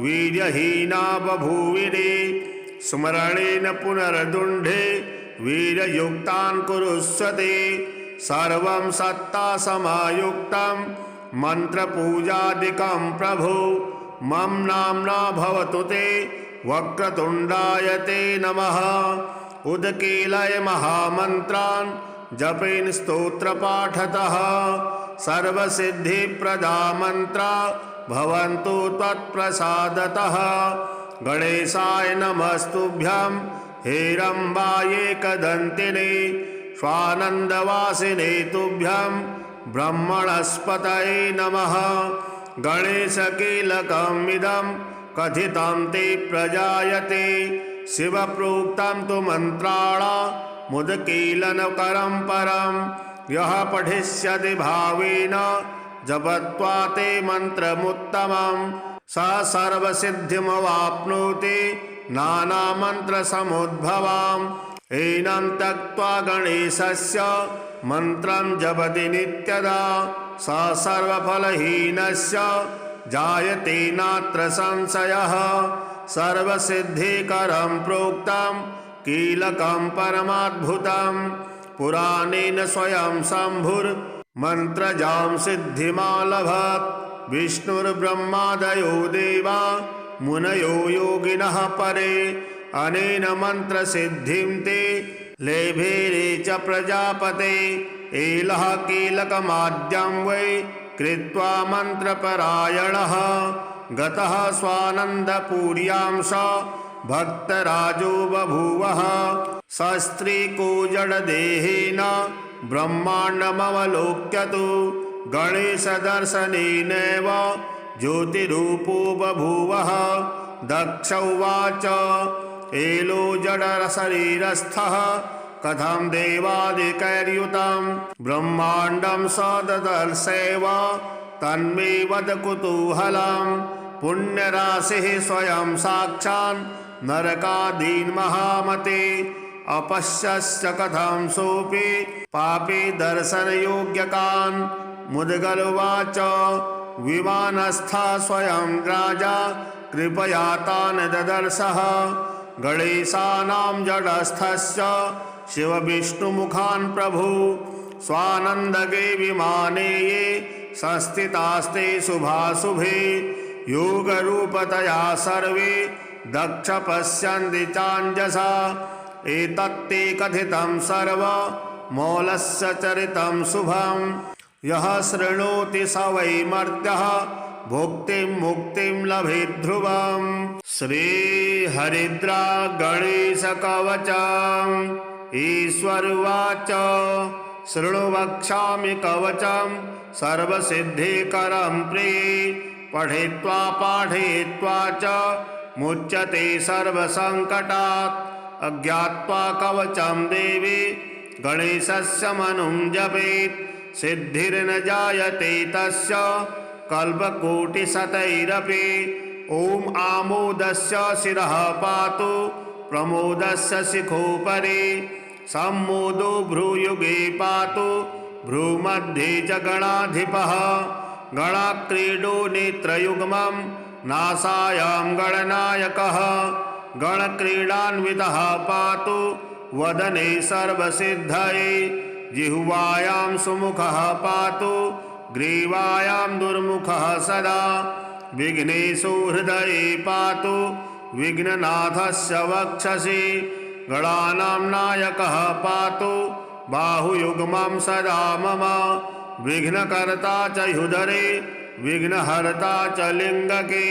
वीर्यहीना बभूविरे। स्मरणेन पुनर्दुण्ढे वीर्ययुक्तान् कुरुष्व ते। सर्वं सत्तासमायुक्तं मन्त्रपूजादिकं प्रभु। मम नाम्ना भवतु ते वक्रतुण्डाय ते नमः। उदकीलय महामन्त्रान् जपेन स्तोत्रपाठतः सर्वसिद्धिप्रदा मन्त्रा भवन्तु त्वत्प्रसादतः। गणेशाय नमस्तुभ्यं हेरम्बायेकदन्तिने स्वानन्दवासिने तुभ्यं ब्रह्मणस्पतये नमः। गणेशकीलकमिदं कथितं ते प्रजायते। शिवप्रोक्तं तु मन्त्राणामुदकीलनकरं परं। यः पठिष्यति भावेन जपत्वा ते मन्त्रमुत्तमं स सर्वसिद्धिमवाप्नोति नानामन्त्रसमुद्भवाम्। एनं त्यक्त्वा गणेशस्य मन्त्रं जपति नित्यदा स सर्वफलहीनस्य जायते नात्र संशयः। सर्वसिद्धिकरं प्रोक्तं कीलकं परमाद्भुतं। पुराणेन स्वयं शम्भुर्मन्त्रजां सिद्धिमालभत्। विष्णुर्ब्रह्मादयो देवा मुनयो योगिनः परे। अनेन मन्त्रसिद्धिं ते लेभेरे च प्रजापते। एलः कीलकमाद्यं वै कृत्वा मन्त्रपरायणः गतः स्वानन्दपुर्यां स भक्तराजो बभूवः। सस्त्रीको जडदेहेन ब्रह्माण्डमवलोक्य तु गणेशदर्शनेनैव ज्योतिरूपो बभूवः। दक्ष उवाच एलो जडशरीरस्थः कथं देवादिकैर्युतं ब्रह्माण्डं स ददर्शैव तन्मे वद कुतूहलं पुण्यराशिः स्वयं साक्षात् नरकादीन् महामते अपश्यस्य कथं सोऽपि पापी दर्शनयोग्यकान् मुद्गलुवाच विमानस्थः स्वयं राजा कृपया तान् ददर्शः गणेशानां जडस्थस्य शिवविष्णुमुखान् प्रभु स्वानन्दगे विमाने ये संस्थितास्ते शुभाशुभे योगरूपतया सर्वे दक्ष पश्यन्ति चाञ्जसा एतत्ते कथितं सर्वमौलस्य चरितं शुभं यः शृणोति स वै मर्त्यः भुक्तिं मुक्तिं लभेत् ध्रुवम्। श्रीहरिद्रा गणेशकवचम्। ईश्वरुवाच शृणु वक्ष्यामि कवचं सर्वसिद्धिकरं प्रिये पठित्वा पाठयित्वा च मुच्यते सर्वसङ्कटात् अज्ञात्वा कवचं देवी गणेशस्य मनुं जपेत् सिद्धिर्न जायते तस्य कल्पकोटिशतैरपि ॐ आमोदस्य शिरः पातु प्रमोदस्य शिखोपरि सम्मोदो भ्रूयुगे पातु भ्रूमध्ये च गणाधिपः गणाक्रीडो नेत्रयुग्मं नासायां गणनायकः गणक्रीडान्वितः पातु वदने सर्वसिद्धये जिह्वायां सुमुखः पातु ग्रीवायां दुर्मुखः सदा विघ्नेषु हृदये पातु विघ्ननाथस्य वक्षसि गणानां नायकः पातु बाहुयुग्मं सदा मम विघ्नकर्ता च ह्युदरे विघ्नहर्ता च लिङ्गके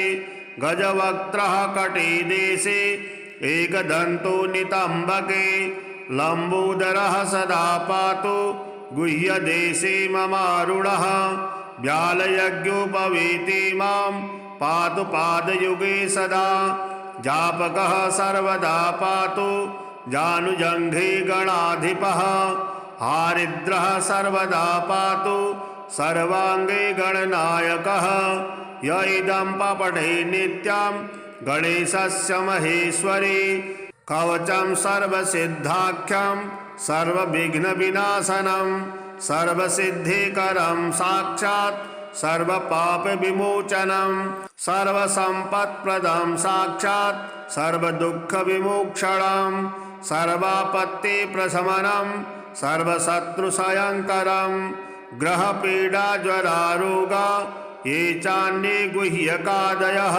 गजवक्त्रः कटिदेशे एकदन्तो नितम्बके लम्बोदरः सदा पातु गुह्यदेशे ममारुणः व्यालयज्ञोपवीति मां पातु पादयुगे सदा जापकः सर्वदा पातु जानुजङ्घे गणाधिपः हारिद्रः सर्वदा पातु सर्वाङ्गे गणनायकः य इदं पठे नित्यं गणेशस्य महेश्वरी कवचं सर्वसिद्धाख्यं सर्वविघ्नविनाशनं सर्वसिद्धिकरं साक्षात् सर्वपापविमोचनं सर्वसम्पत्प्रदं साक्षात् सर्वदुःखविमोक्षणं सर्वापत्तिप्रशमनं सर्वशत्रुशयङ्करं ग्रहपीडाज्वरारोगा ये चान्ये गुह्यकादयः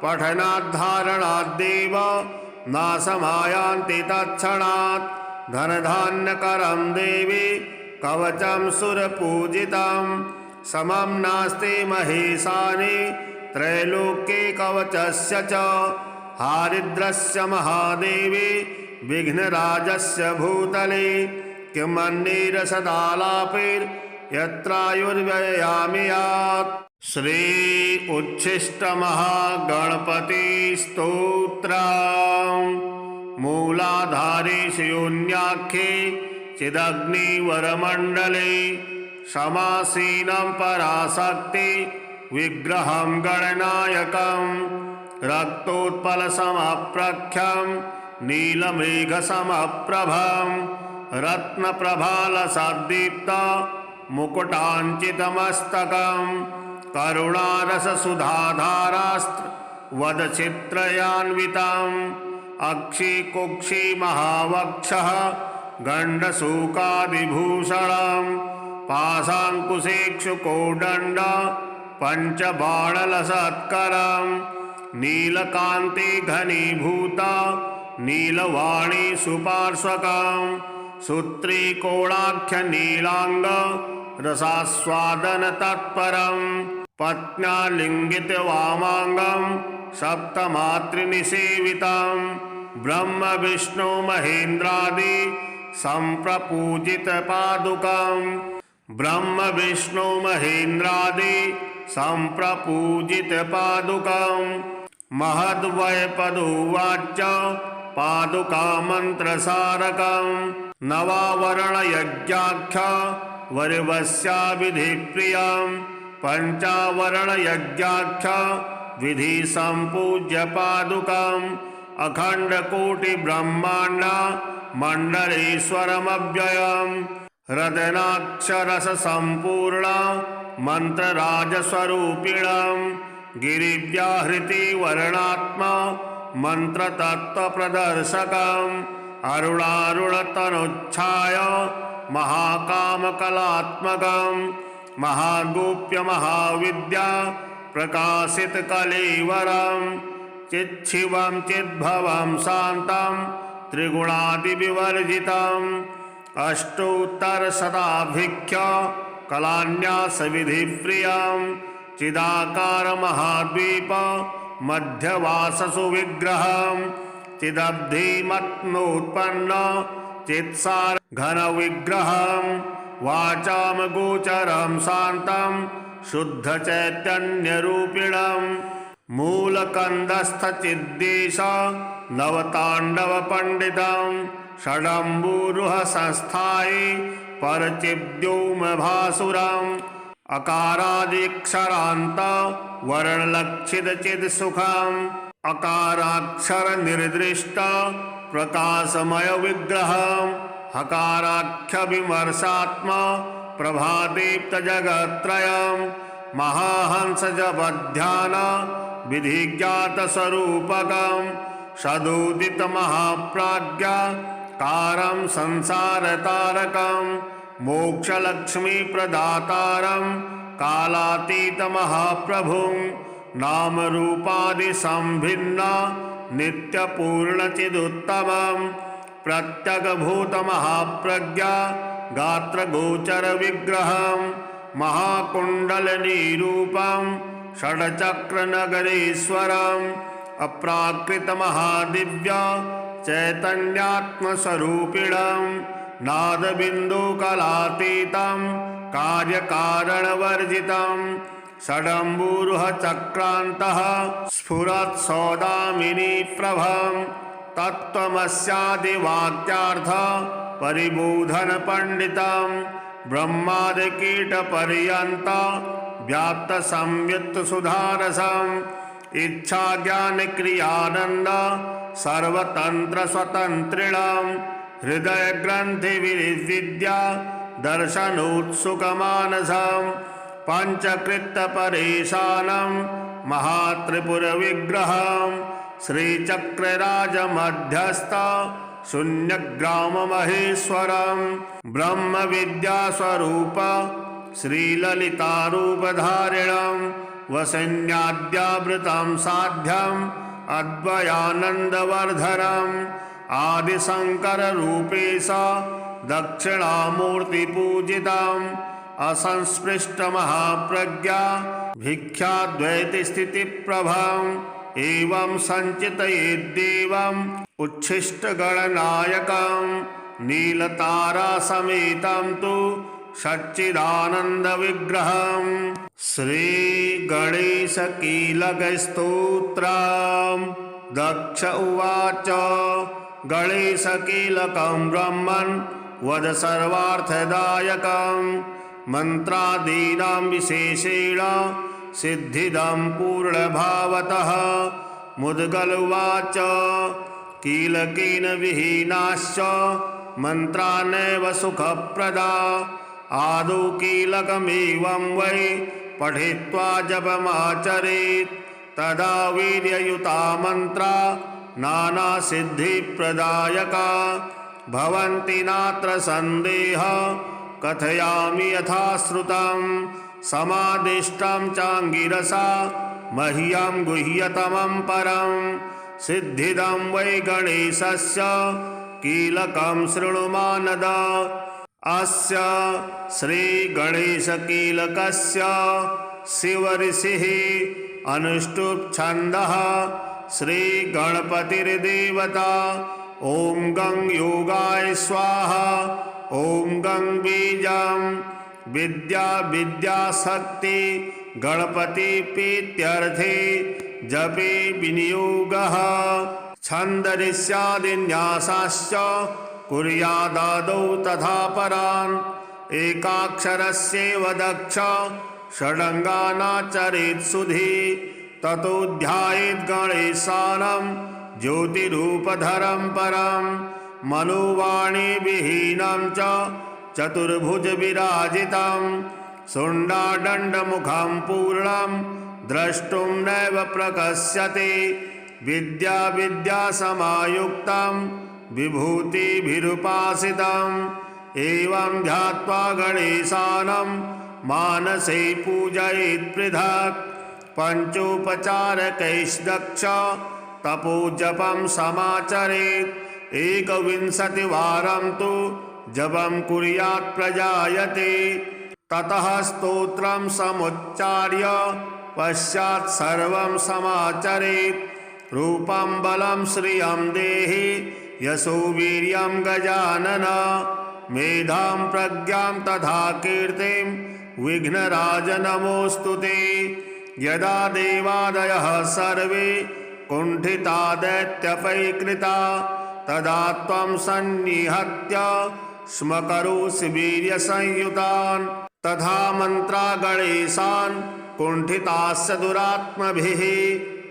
पठनाद्धारणाद्देव नाशमायान्ति तत्क्षणात् धनधान्यकरं देवी कवचं सुरपूजितं समं नास्ति महेशानि त्रैलोक्ये कवचस्य च हारिद्रस्य महादेवी विघ्नराजस्य भूतले किमन्यैरसदालापैर्यत्रायुर्व्ययामियात्। श्री उच्छिष्टमहागणपति स्तोत्रम्। मूलाधारे शून्याख्ये चिदग्निवरमण्डले समासीनं पराशक्ति विग्रहं गणनायकं रक्तोत्पलसमप्रख्यं नीलमेघसमप्रभं रत्नप्रभालसद्दीप्त मुकुटाञ्चितमस्तकं करुणारससुधाधारास्त्र वदचित्रयान्वितं अक्षिकुक्षि महावक्षः गण्डशूकादिभूषणं पाशाङ्कुशेक्षुकोदण्ड पञ्चबाणलसत्करं नीलकान्तिघनीभूत नीलवाणी सुपार्श्वकं सूत्रीकोणाख्यनीलाङ्ग रसास्वादनतत्परं पत्न्यालिङ्गितवामाङ्गं सप्तमातृनिसेवितं ब्रह्मविष्णु महेन्द्रादि सम्प्रपूजितपादुकं ब्रह्मविष्णु महेन्द्रादि सम्प्रपूजितपादुकं महद्वैपदुवाच पादुका मन्त्रसारकम् नवावरणयज्ञाख्य वरिवस्या विधिप्रियम् पञ्चावरणयज्ञाख्य विधि सम्पूज्य पादुकम् अखण्डकोटिब्रह्माण्ड मण्डलेश्वरमव्ययम् हृदनाक्षरसम्पूर्ण मन्त्रराजस्वरूपिणम् गिरिव्याहृति वर्णात्मा मन्त्रतत्त्वप्रदर्शकम् अरुणारुणतनुच्छाय महाकामकलात्मकम् महागोप्य महाविद्या प्रकाशितकलेवरम् चिच्छिवं चिद्भवं शान्तम् त्रिगुणादिविवर्जितम् अष्टोत्तरशताभिख्य कलान्यासविधिप्रियम् चिदाकार महाद्वीप मध्यवाससु विग्रहम् चिदब्धिमत्नोत्पन्न चित्सार घन विग्रहम् वाचाम गोचरं शान्तं शुद्ध चैतन्यरूपिणम् मूलकन्दस्थ चिद्देश नवताण्डव पंडितम् षडम्बुरुह संस्थायि परचिद्योम भासुरम् अकारादिक्षरान्त वर्णलक्षित चिद सुखम् अकाराक्षर निर्दिष्ट प्रकाशमय विग्रहम् हकाराख्य विमर्शात्मा प्रभादीप्त जगत्त्रयम् महाहंस जपध्यान विधिज्ञात स्वरूपकम् सदुदित महाप्राज्ञा कारं संसार तारकम् मोक्षलक्ष्मी प्रदातारम् कालातीत महाप्रभुम् नाम रूपादि संभिन्न नित्यपूर्ण चिदुत्तमम् प्रत्यगभूत महाप्रज्ञा गात्र गोचर विग्रहम् महाकुण्डलनिरूपम् षड्चक्र नगरेश्वरम् अप्राकृत महादिव्य चैतन्यात्मस्वरूपिणम् नादबिन्दुकलातीतं कार्यकारणवर्जितं षडम्बुरुह चक्रान्तः स्फुरत् सौदामिनी प्रभम् तत्त्वमस्यादिवाक्यार्थ परिबोधन पंडितम् ब्रह्मादिकीटपर्यन्त व्याप्त संयुक्त सुधारसम् इच्छा ज्ञान क्रियानंद सर्वतंत्र स्वतंत्रिणम् हृदय ग्रंथि विद्या दर्शनोत्सुकमानसम् पंचकृत्य परेशानम् महात्रिपुर विग्रहम् श्रीचक्रराज मध्यस्थ शून्यग्राम महेश्वरम् ब्रह्म विद्या स्वरूप श्रीललितारूपधारिणम् वसन्याद्यावृतं साध्यम् अद्वयानन्दवर्धनम् आदिशंकर रूपेश दक्षिणामूर्तिपूजितम् असंस्पृष्ट महाप्रज्ञा भिक्षाद्वैति स्थितिप्रभम् एवं संचितयेद्देवम् उच्छिष्टगणनायकम् नीलतारा समेतं तु सच्चिदानंद विग्रहम् श्री गणेश कीलक स्तोत्रम् दक्ष उवाच गणेश कीलकं ब्रह्मन् वद सर्वार्थदायकम् मंत्रादीनां विशेषेण सिद्धिदं पूर्णभावतः मुद्गल उवाच कीलकेन विहीनाश्च मंत्रा नैव सुखप्रदा आदौ कीलकमेवं वै पठित्वा जपमाचरेत् तदा वीर्ययुता मंत्रा नानासिद्धिप्रदायका भवन्ति नात्र सन्देह कथयामि यथा श्रुतं समादिष्टं चांगिरसा मह्यं गुह्यतमं परं सिद्धिदं वै गणेशस्य कीलकं शृणु मानद अस्य श्री गणेश कीलकस्य शिव ऋषिः अनुष्टुप् छन्दः श्री गणपतिर्देवता ओम गं योगाय स्वाहा ओम गं बीजं विद्या विद्याशक्ति गणपति प्रीत्यर्थे जपे विनियोगः छन्दरिष्यादिन्यासाश्च कुर्यादादौ तथा परान् एकाक्षरस्यैव दक्ष षडङ्गानाचरेत् सुधि ततो ध्यायेत् गणेशानं ज्योतिरूपधरं परं मनोवाणीविहीनं च चतुर्भुजविराजितं शुण्डादण्डमुखं पूर्णं द्रष्टुं नैव प्रकश्यते विद्यासमायुक्तं विभूतिभिरुपासितम् एवं ध्यात्वा गणेशानं मानसे पूजयेत् पृथक् पञ्चोपचारकैर्दक्ष तपोजपं समाचरेत् 21 वारं तु जपं कुर्यात् प्रजायते ततः स्तोत्रं समुच्चार्य पश्चात् सर्वं समाचरेत् रूपं बलं श्रियं देहि यशो वीर्यं गजानन मेधां प्रज्ञां तथा कीर्तिं विघ्नराज नमोऽस्तु ते यदा देवादयः सर्वे कुण्ठिता दैत्यपैकृता तदा त्वं सन्निहत्य स्म करोषि वीर्यसंयुतान् तथा मन्त्रा गणेशान् कुण्ठितास्य दुरात्मभिः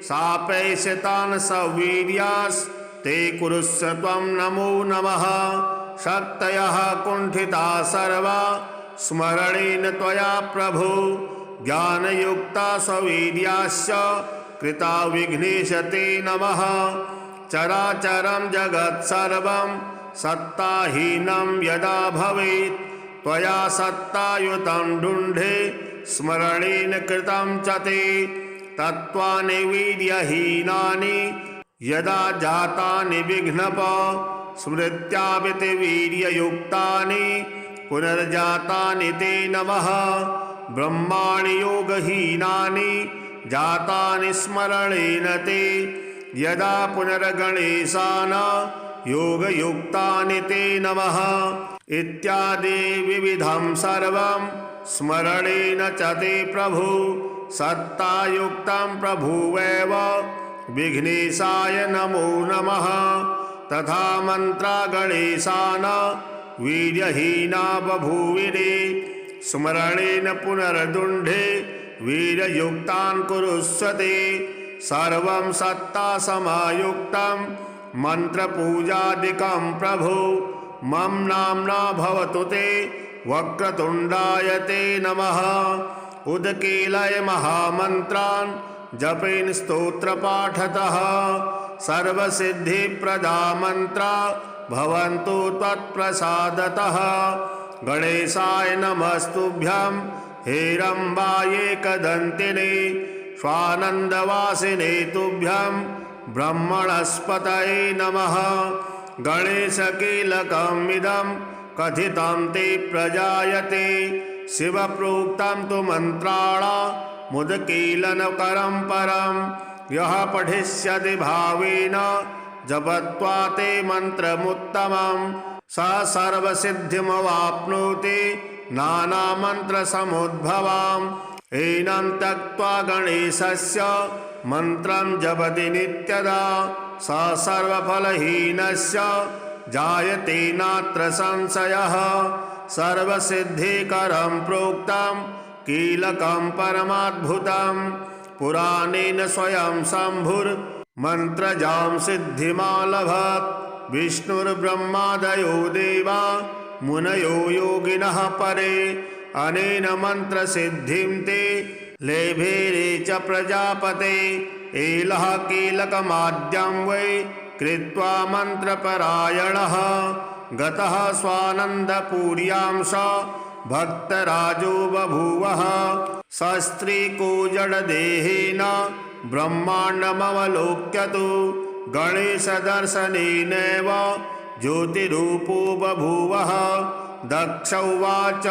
सापैशतान् सवीर्यास्ते कुरुष्व त्वं नमो नमः शक्तयः कुण्ठिता सर्वा स्मरणेन त्वया प्रभो ज्ञानयुक्ता सवीर्याश्च कृता विघ्नेश ते नमः चराचरं जगत्सर्वं सत्ताहीनं यदा भवेत् त्वया सत्तायुतं ढुण्ढे स्मरणेन कृतं च ते तत्त्वानि वीर्यहीनानि यदा जातानि विघ्नप स्मृत्याविति वीर्ययुक्तानि पुनर्जातानि ते नमः ब्रह्माणि योगहीनानि जातानि स्मरणेन ते यदा पुनर्गणेशान् योगयुक्तानि ते नमः इत्यादि विविधं सर्वं स्मरणेन च ते प्रभु सत्तायुक्तं प्रभुवेव विघ्नेशाय नमो नमः तथा मन्त्रा गणेशान् वीर्यहीना बभूविरे स्मरणेन पुनर्दुण्ढे वीर्ययुक्तान् कुरुष्वते सर्वं सत्तासमायुक्तं मन्त्रपूजादिकं प्रभु मम नाम्ना भवतु ते वक्रतुण्डाय ते नमः उदकीलय महामन्त्रान् जपेन स्तोत्रपाठतः सर्वसिद्धिप्रदा मन्त्रा भवन्तु त्वत्प्रसादतः गणेशाय नमस्तुभ्यं हेरम्बायेकदन्तिने स्वानन्दवासिने तुभ्यं ब्रह्मणस्पतये नमः गणेशकीलकमिदं कथितं ते प्रजायते शिवप्रोक्तं तु मन्त्राणामुदकीलनकरं परं यः पठिष्यति भावेन जपत्वा ते मन्त्रमुत्तमं स सर्वसिद्धिमवाप्नोति नानामन्त्रसमुद्भवाम् एनं त्यक्त्वा गणेशस्य मन्त्रं जपति नित्यदा स सर्वफलहीनस्य जायते नात्र संशयः सर्वसिद्धिकरं प्रोक्तं कीलकं परमाद्भुतं पुराणेन स्वयं शम्भुर्मन्त्रजां सिद्धिमालभत् विष्णुर्ब्रह्मादयो देवा मुनयो योगिनः परे अनेन मन्त्रसिद्धिं ते लेभेरे च प्रजापते एलः कीलकमाद्यं वै कृत्वा मन्त्रपरायणः गतः स्वानन्दपुर्यां स भक्तराजो बभूवः सस्त्रीको जडदेहेन ब्रह्माण्डमवलोक्य तु गणेशदर्शनेनैव ज्योतिरूपो बभूवः दक्ष उवाच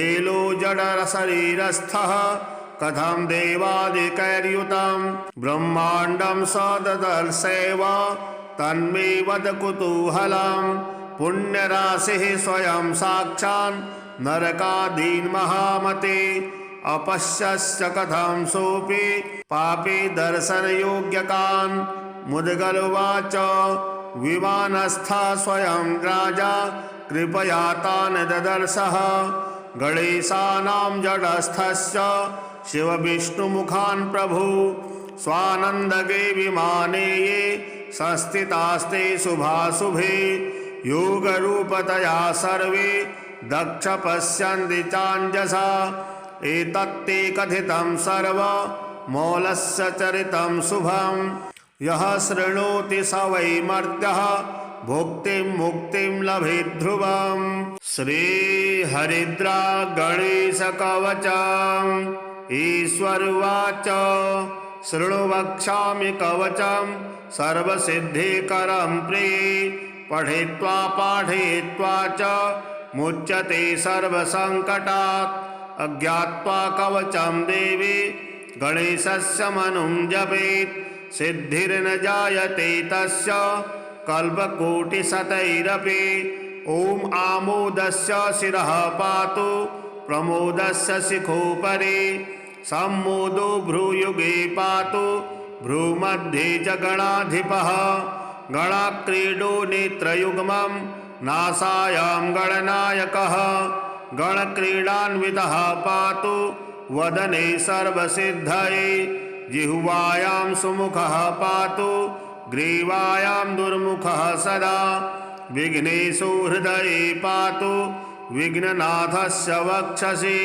एलो जडशरीरस्थः कथं देवादिकैर्युतं ब्रह्माण्डं स ददर्शैव तन्मे वद कुतूहलं पुण्यराशिः स्वयं साक्षान् नरकादीन् महामते अपश्यश्च कथं सोऽपि पापी दर्शनयोग्यकान् मुद्गलुवाच विमानस्थः स्वयं राजा कृपया तान् ददर्शः गणेशानां जडस्थस्य शिवविष्णुमुखान् प्रभु स्वानन्दगे विमाने ये संस्थितास्ते शुभाशुभे योगरूपतया सर्वे दक्ष पश्यन्ति चाञ्जसा एतत्ते कथितं सर्वमौलस्य चरितं शुभं यः शृणोति स वै मर्त्यः भुक्तिं मुक्तिं लभेत् ध्रुवम्। श्रीहरिद्रा गणेशकवचम्। ईश्वरुवाच शृणु वक्ष्यामि कवचं सर्वसिद्धिकरं प्रिये पठित्वा पाठयित्वा च मुच्यते सर्वसङ्कटात् अज्ञात्वा कवचं देवी गणेशस्य मनुं जपेत् सिद्धिर्न जायते तस्य कल्पकोटिशतैरपि ॐ आमोदस्य शिरः पातु प्रमोदस्य शिखोपरि सम्मोदो भ्रूयुगे पातु भ्रूमध्ये च गणाधिपः गणाक्रीडो नेत्रयुग्मं नासायां गणनायकः गणक्रीडान्वितः पातु वदने सर्वसिद्धये जिह्वायां सुमुखः पातु ग्रीवायां दुर्मुखः सदा विघ्नेषु हृदये पातु विघ्ननाथस्य वक्षसि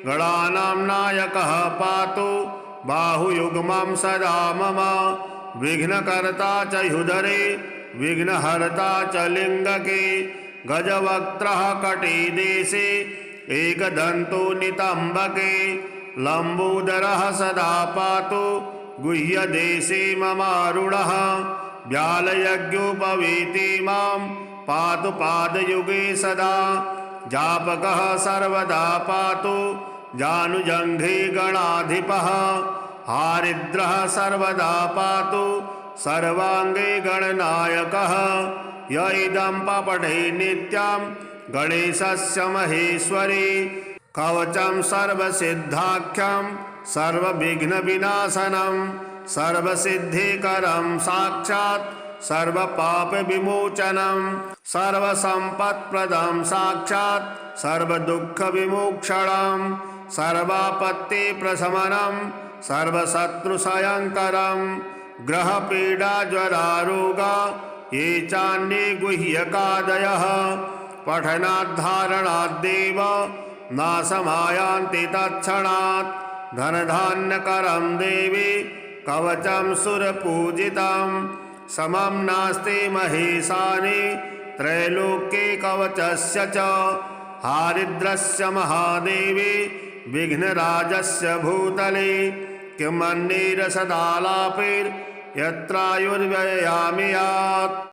गणानां नायकः पातु बाहुयुग्मं सदा मम विघ्नकर्ता च ह्युदरे विघ्नहर्ता च लिङ्गके गजवक्त्रः कटिदेशे एकदन्तो नितम्बके लम्बोदरः सदा पातु गुह्यदेशे ममारुणः व्यालयज्ञोपवीति मां पातु पादयुगे सदा जापकः सर्वदा पातु जानुजङ्घे गणाधिपः हारिद्रः सर्वदा पातु सर्वाङ्गे गणनायकः य इदं पठे नित्यं गणेशस्य महेश्वरी कवचं सर्वसिद्धाख्यं सर्वविघ्नविनाशनं सर्वसिद्धिकरं साक्षात् सर्वपापविमोचनं सर्वसम्पत्प्रदं साक्षात् सर्वदुःखविमोक्षणं सर्वापत्तिप्रशमनं सर्वशत्रुशयङ्करं ग्रहपीडाज्वरारोगा ये चान्ये गुह्यकादयः पठनाद्धारणाद्देव नाशमायान्ति तत्क्षणात् धनधान्यकरं देवी कवचं सुरपूजितं समं नास्ति महेशानि त्रैलोक्ये कवचस्य च हारिद्रस्य महादेवी विघ्नराजस्य भूतले किमन्यैरसदालापैर्यत्रायुर्व्ययामियात्।